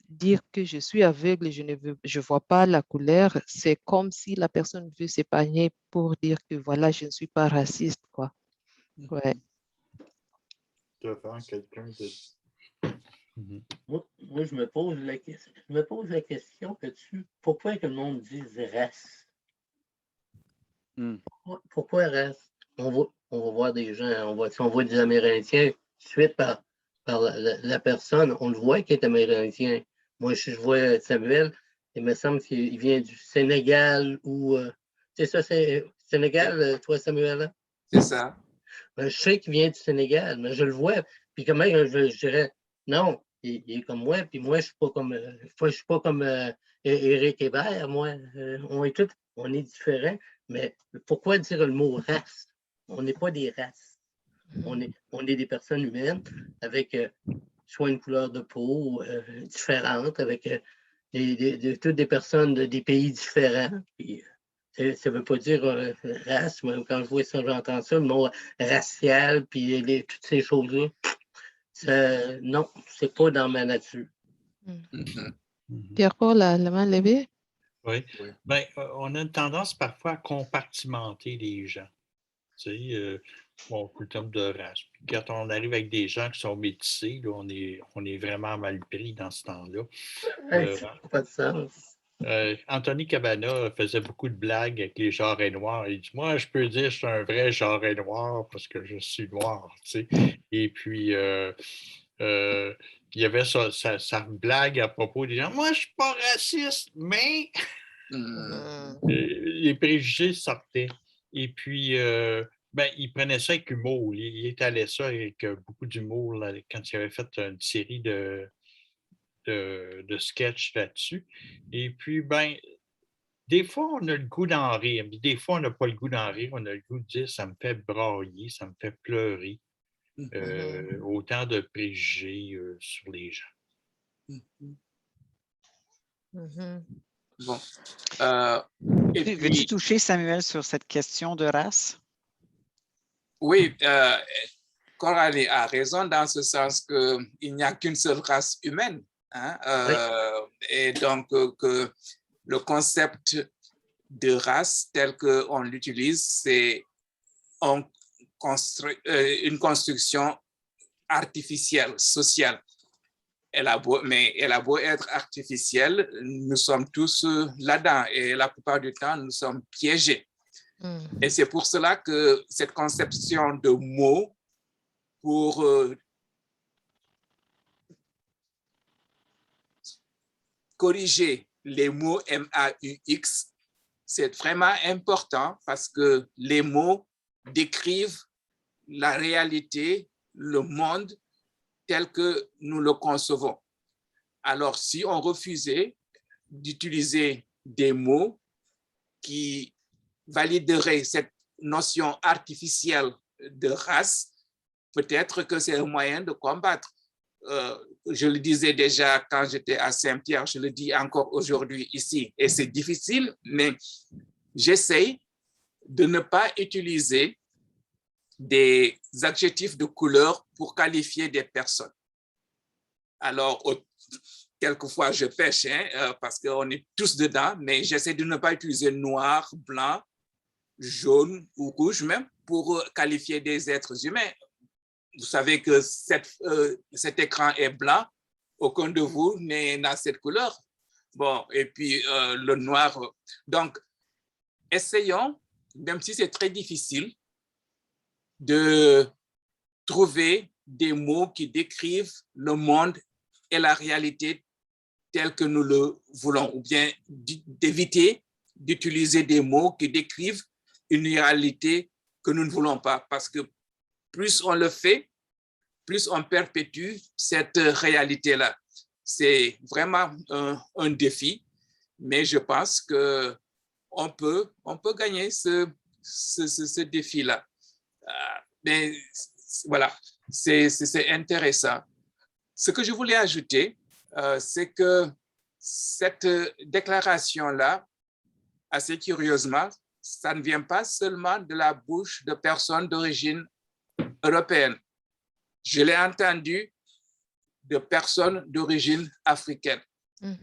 dire que je suis aveugle, je ne vois pas la couleur, c'est comme si la personne veut s'épargner pour dire que voilà, je ne suis pas raciste, quoi. Ouais. Devant quelqu'un de... Moi, je me pose la question pourquoi que le monde dise race? Pourquoi race? On va voir des gens, si on voit des Amérindiens, suite par la personne, on le voit qu'il est Amérindien. Moi, si je vois Samuel, il me semble qu'il vient du Sénégal ou... c'est ça, Sénégal, toi, Samuel? C'est ça. Je sais qu'il vient du Sénégal, mais je le vois. Puis comment je dirais, non, il est comme moi, puis moi, je ne suis pas comme Éric Hébert, moi. On est différents, mais pourquoi dire le mot race? On n'est pas des races. On est des personnes humaines avec soit une couleur de peau différente, avec toutes des personnes des pays différents. Puis, ça ne veut pas dire race. Moi, quand je vois ça, j'entends ça, le mot racial, puis toutes ces choses-là. Non, c'est pas dans ma nature. Pierre-Paul, la main levée? Oui. Ben, on a une tendance parfois à compartimenter les gens. Tu sais, le terme de race. Puis quand on arrive avec des gens qui sont métissés, là, on est vraiment mal pris dans ce temps-là. Ça n'a pas de sens. Anthony Cabana faisait beaucoup de blagues avec les jarrets noirs. Il dit, moi, je peux dire que je suis un vrai jarret noir parce que je suis noir. Tu sais. Et puis, il y avait sa blague à propos des gens. Moi, je ne suis pas raciste, mais les préjugés sortaient. Et puis, il prenait ça avec humour. Il étalait ça avec beaucoup d'humour quand il avait fait une série de sketchs là-dessus. Et puis, des fois, on a le goût d'en rire, mais des fois, on n'a pas le goût d'en rire. On a le goût de dire, ça me fait brailler, ça me fait pleurer. Autant de préjugés sur les gens. Bon. Veux-tu toucher, Samuel, sur cette question de race? Oui, Coralie a raison dans ce sens qu'il n'y a qu'une seule race humaine. Hein, et donc, que le concept de race tel qu'on l'utilise, c'est une construction artificielle, sociale. Elle a beau être artificielle, nous sommes tous là-dedans et la plupart du temps, nous sommes piégés. Et c'est pour cela que cette conception de mots pour corriger les mots MAUX, c'est vraiment important parce que les mots décrivent la réalité, le monde tel que nous le concevons. Alors, si on refusait d'utiliser des mots qui valideraient cette notion artificielle de race, peut-être que c'est un moyen de combattre. Je le disais déjà quand j'étais à Saint-Pierre, je le dis encore aujourd'hui ici, et c'est difficile, mais j'essaie de ne pas utiliser des adjectifs de couleur pour qualifier des personnes. Alors, quelquefois, je pêche, parce qu'on est tous dedans, mais j'essaie de ne pas utiliser noir, blanc, jaune ou rouge même pour qualifier des êtres humains. Vous savez que cet écran est blanc, aucun de vous n'a cette couleur. Bon, et puis le noir. Donc, essayons, même si c'est très difficile, de trouver des mots qui décrivent le monde et la réalité telle que nous le voulons, ou bien d'éviter d'utiliser des mots qui décrivent une réalité que nous ne voulons pas, parce que plus on le fait, plus on perpétue cette réalité-là. C'est vraiment un défi, mais je pense qu'on peut gagner ce défi-là. Mais voilà, c'est intéressant. Ce que je voulais ajouter, c'est que cette déclaration-là, assez curieusement, ça ne vient pas seulement de la bouche de personnes d'origine européenne. Je l'ai entendu de personnes d'origine africaine.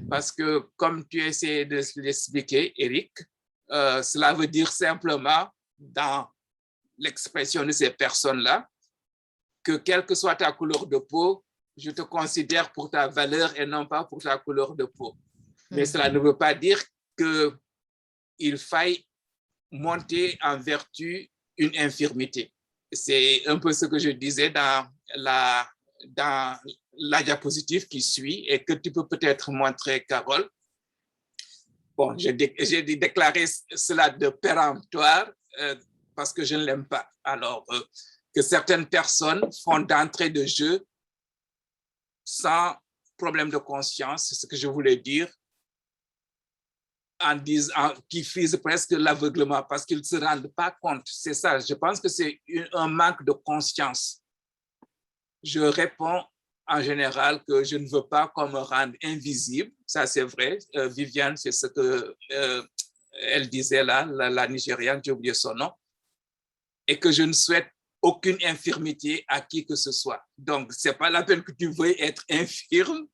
Parce que, comme tu essayais de l'expliquer, Éric, cela veut dire simplement, dans l'expression de ces personnes-là, que quelle que soit ta couleur de peau, je te considère pour ta valeur et non pas pour ta couleur de peau. Mais cela ne veut pas dire qu'il faille monter en vertu une infirmité. C'est un peu ce que je disais dans la diapositive qui suit et que tu peux peut-être montrer, Carole. Bon, j'ai déclaré cela de péremptoire. parce que je ne l'aime pas. Alors, que certaines personnes font d'entrée de jeu sans problème de conscience, c'est ce que je voulais dire, qui frisent presque l'aveuglement parce qu'ils ne se rendent pas compte. C'est ça, je pense que c'est un manque de conscience. Je réponds en général que je ne veux pas qu'on me rende invisible, ça c'est vrai. Viviane, c'est ce que elle disait là, la Nigériane, j'ai oublié son nom, et que je ne souhaite aucune infirmité à qui que ce soit. Donc, ce n'est pas la peine que tu veuilles être infirme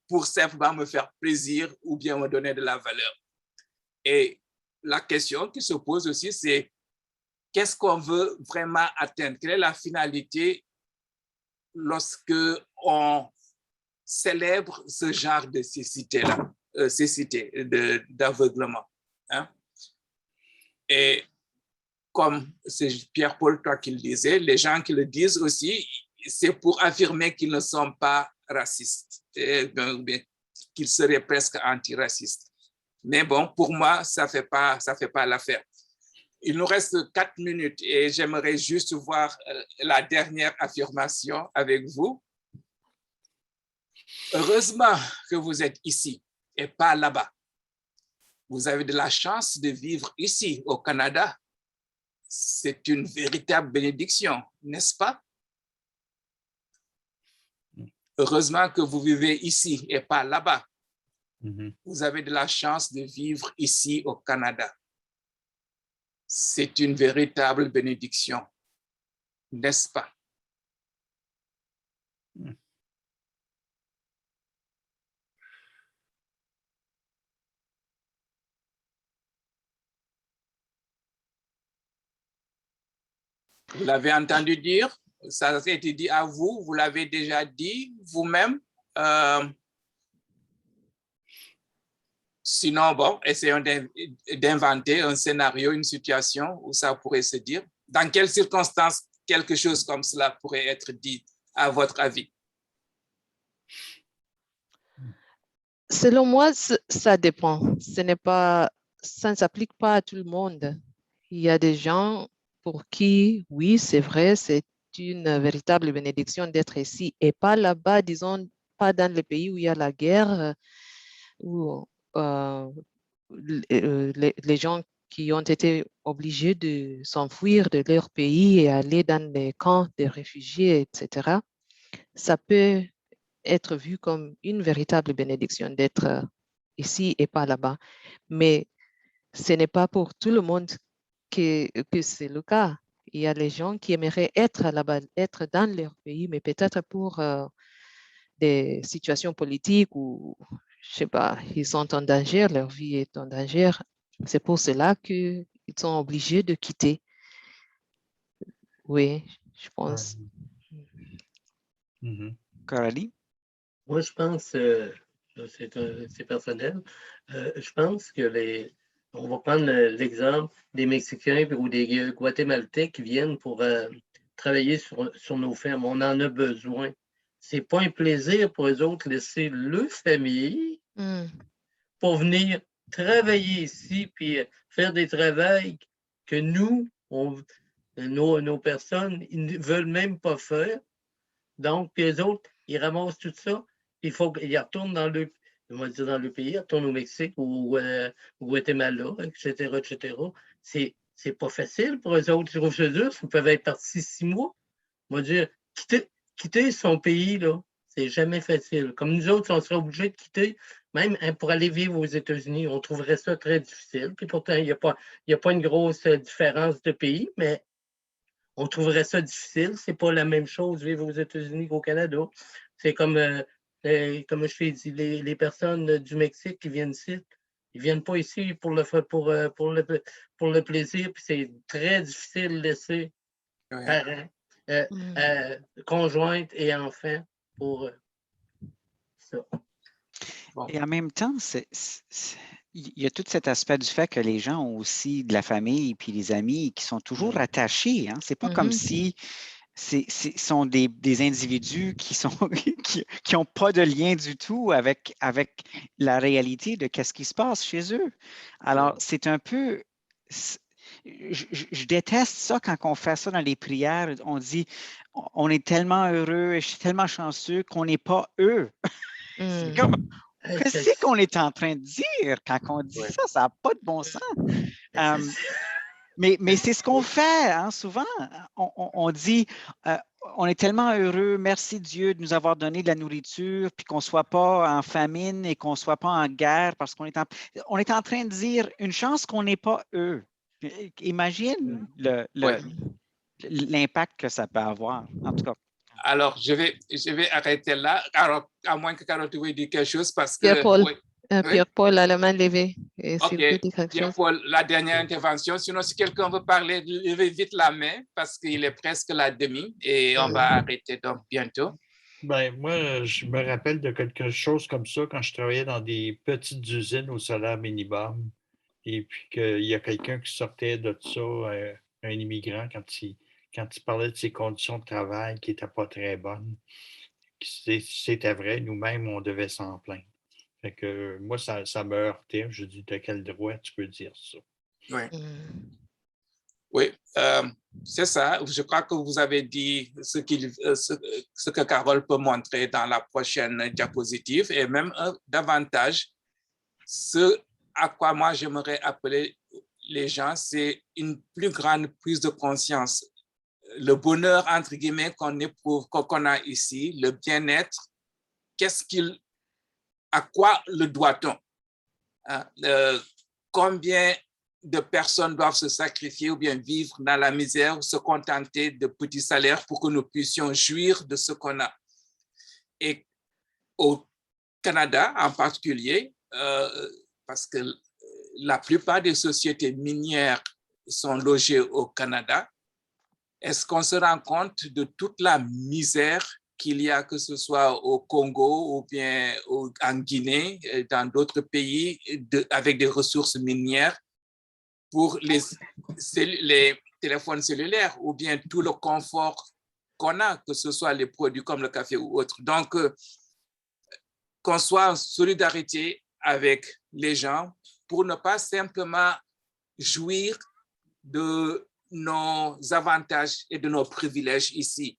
pour simplement me faire plaisir ou bien me donner de la valeur. Et la question qui se pose aussi, c'est qu'est-ce qu'on veut vraiment atteindre? Quelle est la finalité lorsque on célèbre ce genre de cécité-là, cécité d'aveuglement, hein? Et comme c'est Pierre-Paul, toi qui le disais, les gens qui le disent aussi, c'est pour affirmer qu'ils ne sont pas racistes, qu'ils seraient presque antiracistes. Mais bon, pour moi, ça ne fait pas l'affaire. Il nous reste 4 minutes et j'aimerais juste voir la dernière affirmation avec vous. Heureusement que vous êtes ici et pas là-bas. Vous avez de la chance de vivre ici, au Canada. C'est une véritable bénédiction, n'est-ce pas? Heureusement que vous vivez ici et pas là-bas. Vous avez de la chance de vivre ici au Canada. C'est une véritable bénédiction, n'est-ce pas? Vous l'avez entendu dire, ça a été dit à vous, vous l'avez déjà dit vous-même. Sinon, bon, essayons d'inventer un scénario, une situation où ça pourrait se dire. Dans quelles circonstances quelque chose comme cela pourrait être dit, à votre avis? Selon moi, ça dépend. Ça ne s'applique pas à tout le monde. Il y a des gens pour qui, oui, c'est vrai, c'est une véritable bénédiction d'être ici et pas là-bas, disons, pas dans les pays où il y a la guerre, où les gens qui ont été obligés de s'enfuir de leur pays et aller dans les camps de réfugiés, etc., ça peut être vu comme une véritable bénédiction d'être ici et pas là-bas. Mais ce n'est pas pour tout le monde que c'est le cas. Il y a les gens qui aimeraient être là-bas, être dans leur pays, mais peut-être pour des situations politiques ou, je ne sais pas, ils sont en danger, leur vie est en danger. C'est pour cela qu'ils sont obligés de quitter. Oui, je pense. Coralie? Moi, je pense, c'est personnel, je pense que on va prendre l'exemple des Mexicains ou des Guatémaltèques qui viennent pour travailler sur nos fermes. On en a besoin. C'est pas un plaisir pour eux autres de laisser leur famille pour venir travailler ici puis faire des travaux que nous, nos personnes, ils ne veulent même pas faire. Donc, puis eux autres, ils ramassent tout ça. Il faut qu'ils retournent dans le pays, ils retournent au Mexique ou au Guatemala, etc., etc. C'est pas facile pour eux autres. Ils peuvent être partis 6 mois. On va dire, quitter son pays, là, c'est jamais facile. Comme nous autres, on serait obligés de quitter, même pour aller vivre aux États-Unis, on trouverait ça très difficile. Puis pourtant, il n'y a pas une grosse différence de pays, mais on trouverait ça difficile. C'est pas la même chose vivre aux États-Unis qu'au Canada. C'est comme je t'ai dit, les personnes du Mexique qui viennent ici, ils viennent pas ici pour le plaisir, puis c'est très difficile de laisser parents, conjointes et enfants pour ça. Bon. Et en même temps, il y a tout cet aspect du fait que les gens ont aussi de la famille puis des amis qui sont toujours attachés. Hein? C'est pas comme si ce sont des individus qui n'ont pas de lien du tout avec la réalité de qu'est-ce qui se passe chez eux. Alors, c'est un peu... je déteste ça quand on fait ça dans les prières. On dit, on est tellement heureux et je suis tellement chanceux qu'on n'est pas eux. C'est comme, qu'est-ce qu'on est en train de dire quand on dit ça? Ça n'a pas de bon sens. Mais c'est ce qu'on fait hein, souvent. On dit, on est tellement heureux, merci Dieu de nous avoir donné de la nourriture, puis qu'on ne soit pas en famine et qu'on ne soit pas en guerre, parce qu'on est en train de dire une chance qu'on n'est pas eux. Imagine l'impact que ça peut avoir, en tout cas. Alors, je vais arrêter là, alors, à moins que Carole tu veuilles dire quelque chose, parce que... Pierre-Paul. Oui. Pierre-Paul a la main levée. OK, Pierre-Paul, la dernière intervention. Sinon, si quelqu'un veut parler, levez vite la main parce qu'il est presque la demi et on va arrêter donc bientôt. Ben, moi, je me rappelle de quelque chose comme ça quand je travaillais dans des petites usines au salaire minimum et puis qu'il y a quelqu'un qui sortait de ça, un immigrant, quand il parlait de ses conditions de travail qui n'étaient pas très bonnes. C'était vrai, nous-mêmes, on devait s'en plaindre. Fait que moi, ça me heurtait. Je dis, de quel droit tu peux dire ça? Oui, oui, c'est ça. Je crois que vous avez dit ce que Carole peut montrer dans la prochaine diapositive et même davantage, ce à quoi moi j'aimerais appeler les gens, c'est une plus grande prise de conscience. Le bonheur, entre guillemets, qu'on éprouve, qu'on a ici, le bien-être, à quoi le doit-on? Combien de personnes doivent se sacrifier ou bien vivre dans la misère ou se contenter de petits salaires pour que nous puissions jouir de ce qu'on a? Et au Canada en particulier, parce que la plupart des sociétés minières sont logées au Canada, est-ce qu'on se rend compte de toute la misère qu'il y a, que ce soit au Congo ou bien en Guinée, dans d'autres pays avec des ressources minières pour les téléphones cellulaires ou bien tout le confort qu'on a, que ce soit les produits comme le café ou autre. Donc, qu'on soit en solidarité avec les gens pour ne pas simplement jouir de nos avantages et de nos privilèges ici,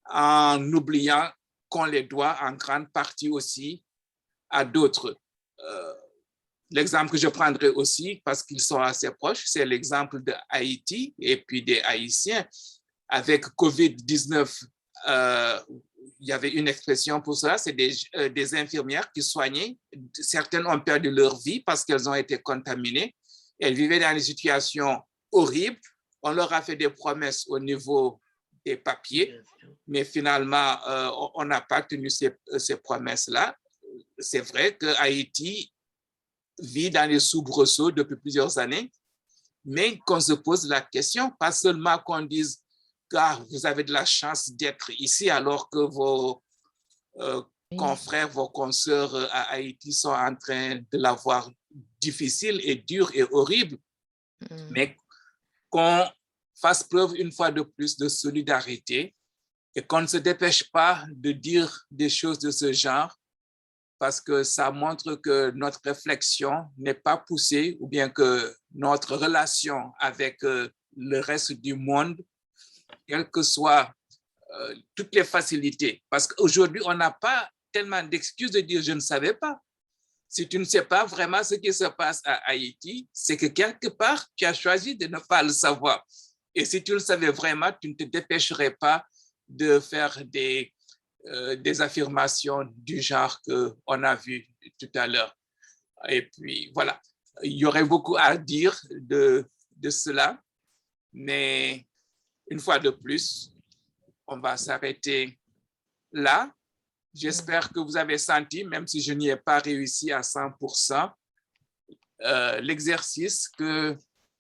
en oubliant qu'on les doit en grande partie aussi à d'autres. L'exemple que je prendrai aussi, parce qu'ils sont assez proches, c'est l'exemple de Haïti et puis des Haïtiens. Avec COVID-19, il y avait une expression pour ça, c'est des infirmières qui soignaient. Certaines ont perdu leur vie parce qu'elles ont été contaminées. Elles vivaient dans des situations horribles. On leur a fait des promesses au niveau des papiers, mais finalement, on n'a pas tenu ces promesses-là. C'est vrai que Haïti vit dans les soubresauts depuis plusieurs années, mais qu'on se pose la question, pas seulement qu'on dise car vous avez de la chance d'être ici alors que vos confrères, vos consoeurs à Haïti sont en train de l'avoir difficile et dur et horrible, mais qu'on fasse preuve une fois de plus de solidarité et qu'on ne se dépêche pas de dire des choses de ce genre parce que ça montre que notre réflexion n'est pas poussée ou bien que notre relation avec le reste du monde, quelles que soient toutes les facilités, parce qu'aujourd'hui, on n'a pas tellement d'excuses de dire « je ne savais pas ». Si tu ne sais pas vraiment ce qui se passe à Haïti, c'est que quelque part, tu as choisi de ne pas le savoir. Et si tu le savais vraiment, tu ne te dépêcherais pas de faire des affirmations du genre qu'on a vu tout à l'heure. Et puis, voilà. Il y aurait beaucoup à dire de cela, mais une fois de plus, on va s'arrêter là. J'espère que vous avez senti, même si je n'y ai pas réussi à 100%, l'exercice que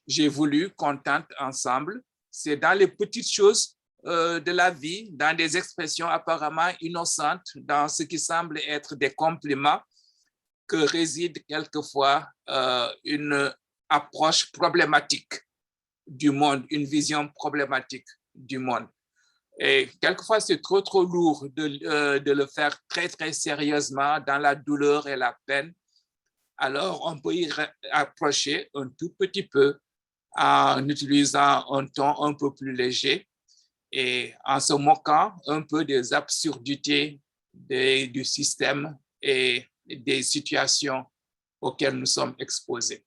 j'ai voulu qu'on tente ensemble. C'est dans les petites choses de la vie, dans des expressions apparemment innocentes, dans ce qui semble être des compliments, que réside quelquefois une approche problématique du monde, une vision problématique du monde. Et quelquefois, c'est trop lourd de le faire très sérieusement dans la douleur et la peine. Alors, on peut y approcher un tout petit peu en utilisant un ton un peu plus léger et en se moquant un peu des absurdités du système et des situations auxquelles nous sommes exposés.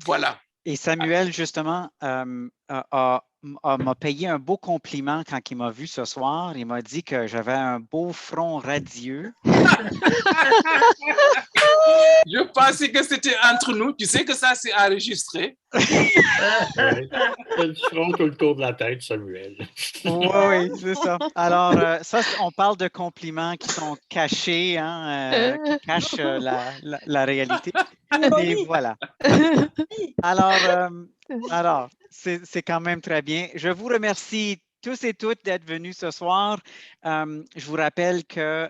Voilà. Et Samuel, justement, m'a payé un beau compliment quand il m'a vu ce soir. Il m'a dit que j'avais un beau front radieux. Je pensais que c'était entre nous. Tu sais que ça, c'est enregistré. Tu front tout le tour de la tête, Samuel. Oui, c'est ça. Alors, ça, on parle de compliments qui sont cachés, hein, qui cachent la réalité. Et voilà. Alors c'est quand même très bien. Je vous remercie tous et toutes d'être venus ce soir. Je vous rappelle que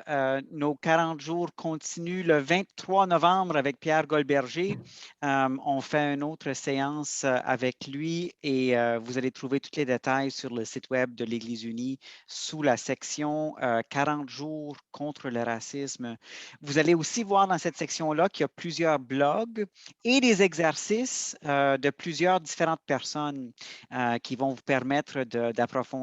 nos 40 jours continuent le 23 novembre avec Pierre Goldberger. On fait une autre séance avec lui et vous allez trouver tous les détails sur le site web de l'Église unie sous la section 40 jours contre le racisme. Vous allez aussi voir dans cette section-là qu'il y a plusieurs blogs et des exercices de plusieurs différentes personnes qui vont vous permettre d'approfondir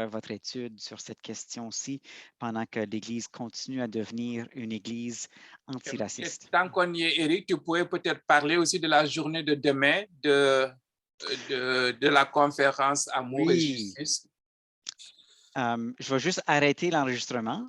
votre étude sur cette question-ci pendant que l'Église continue à devenir une Église antiraciste. Et tant qu'on y est, Éric, tu pourrais peut-être parler aussi de la journée de demain de la conférence Amour et Justice. Je vais juste arrêter l'enregistrement.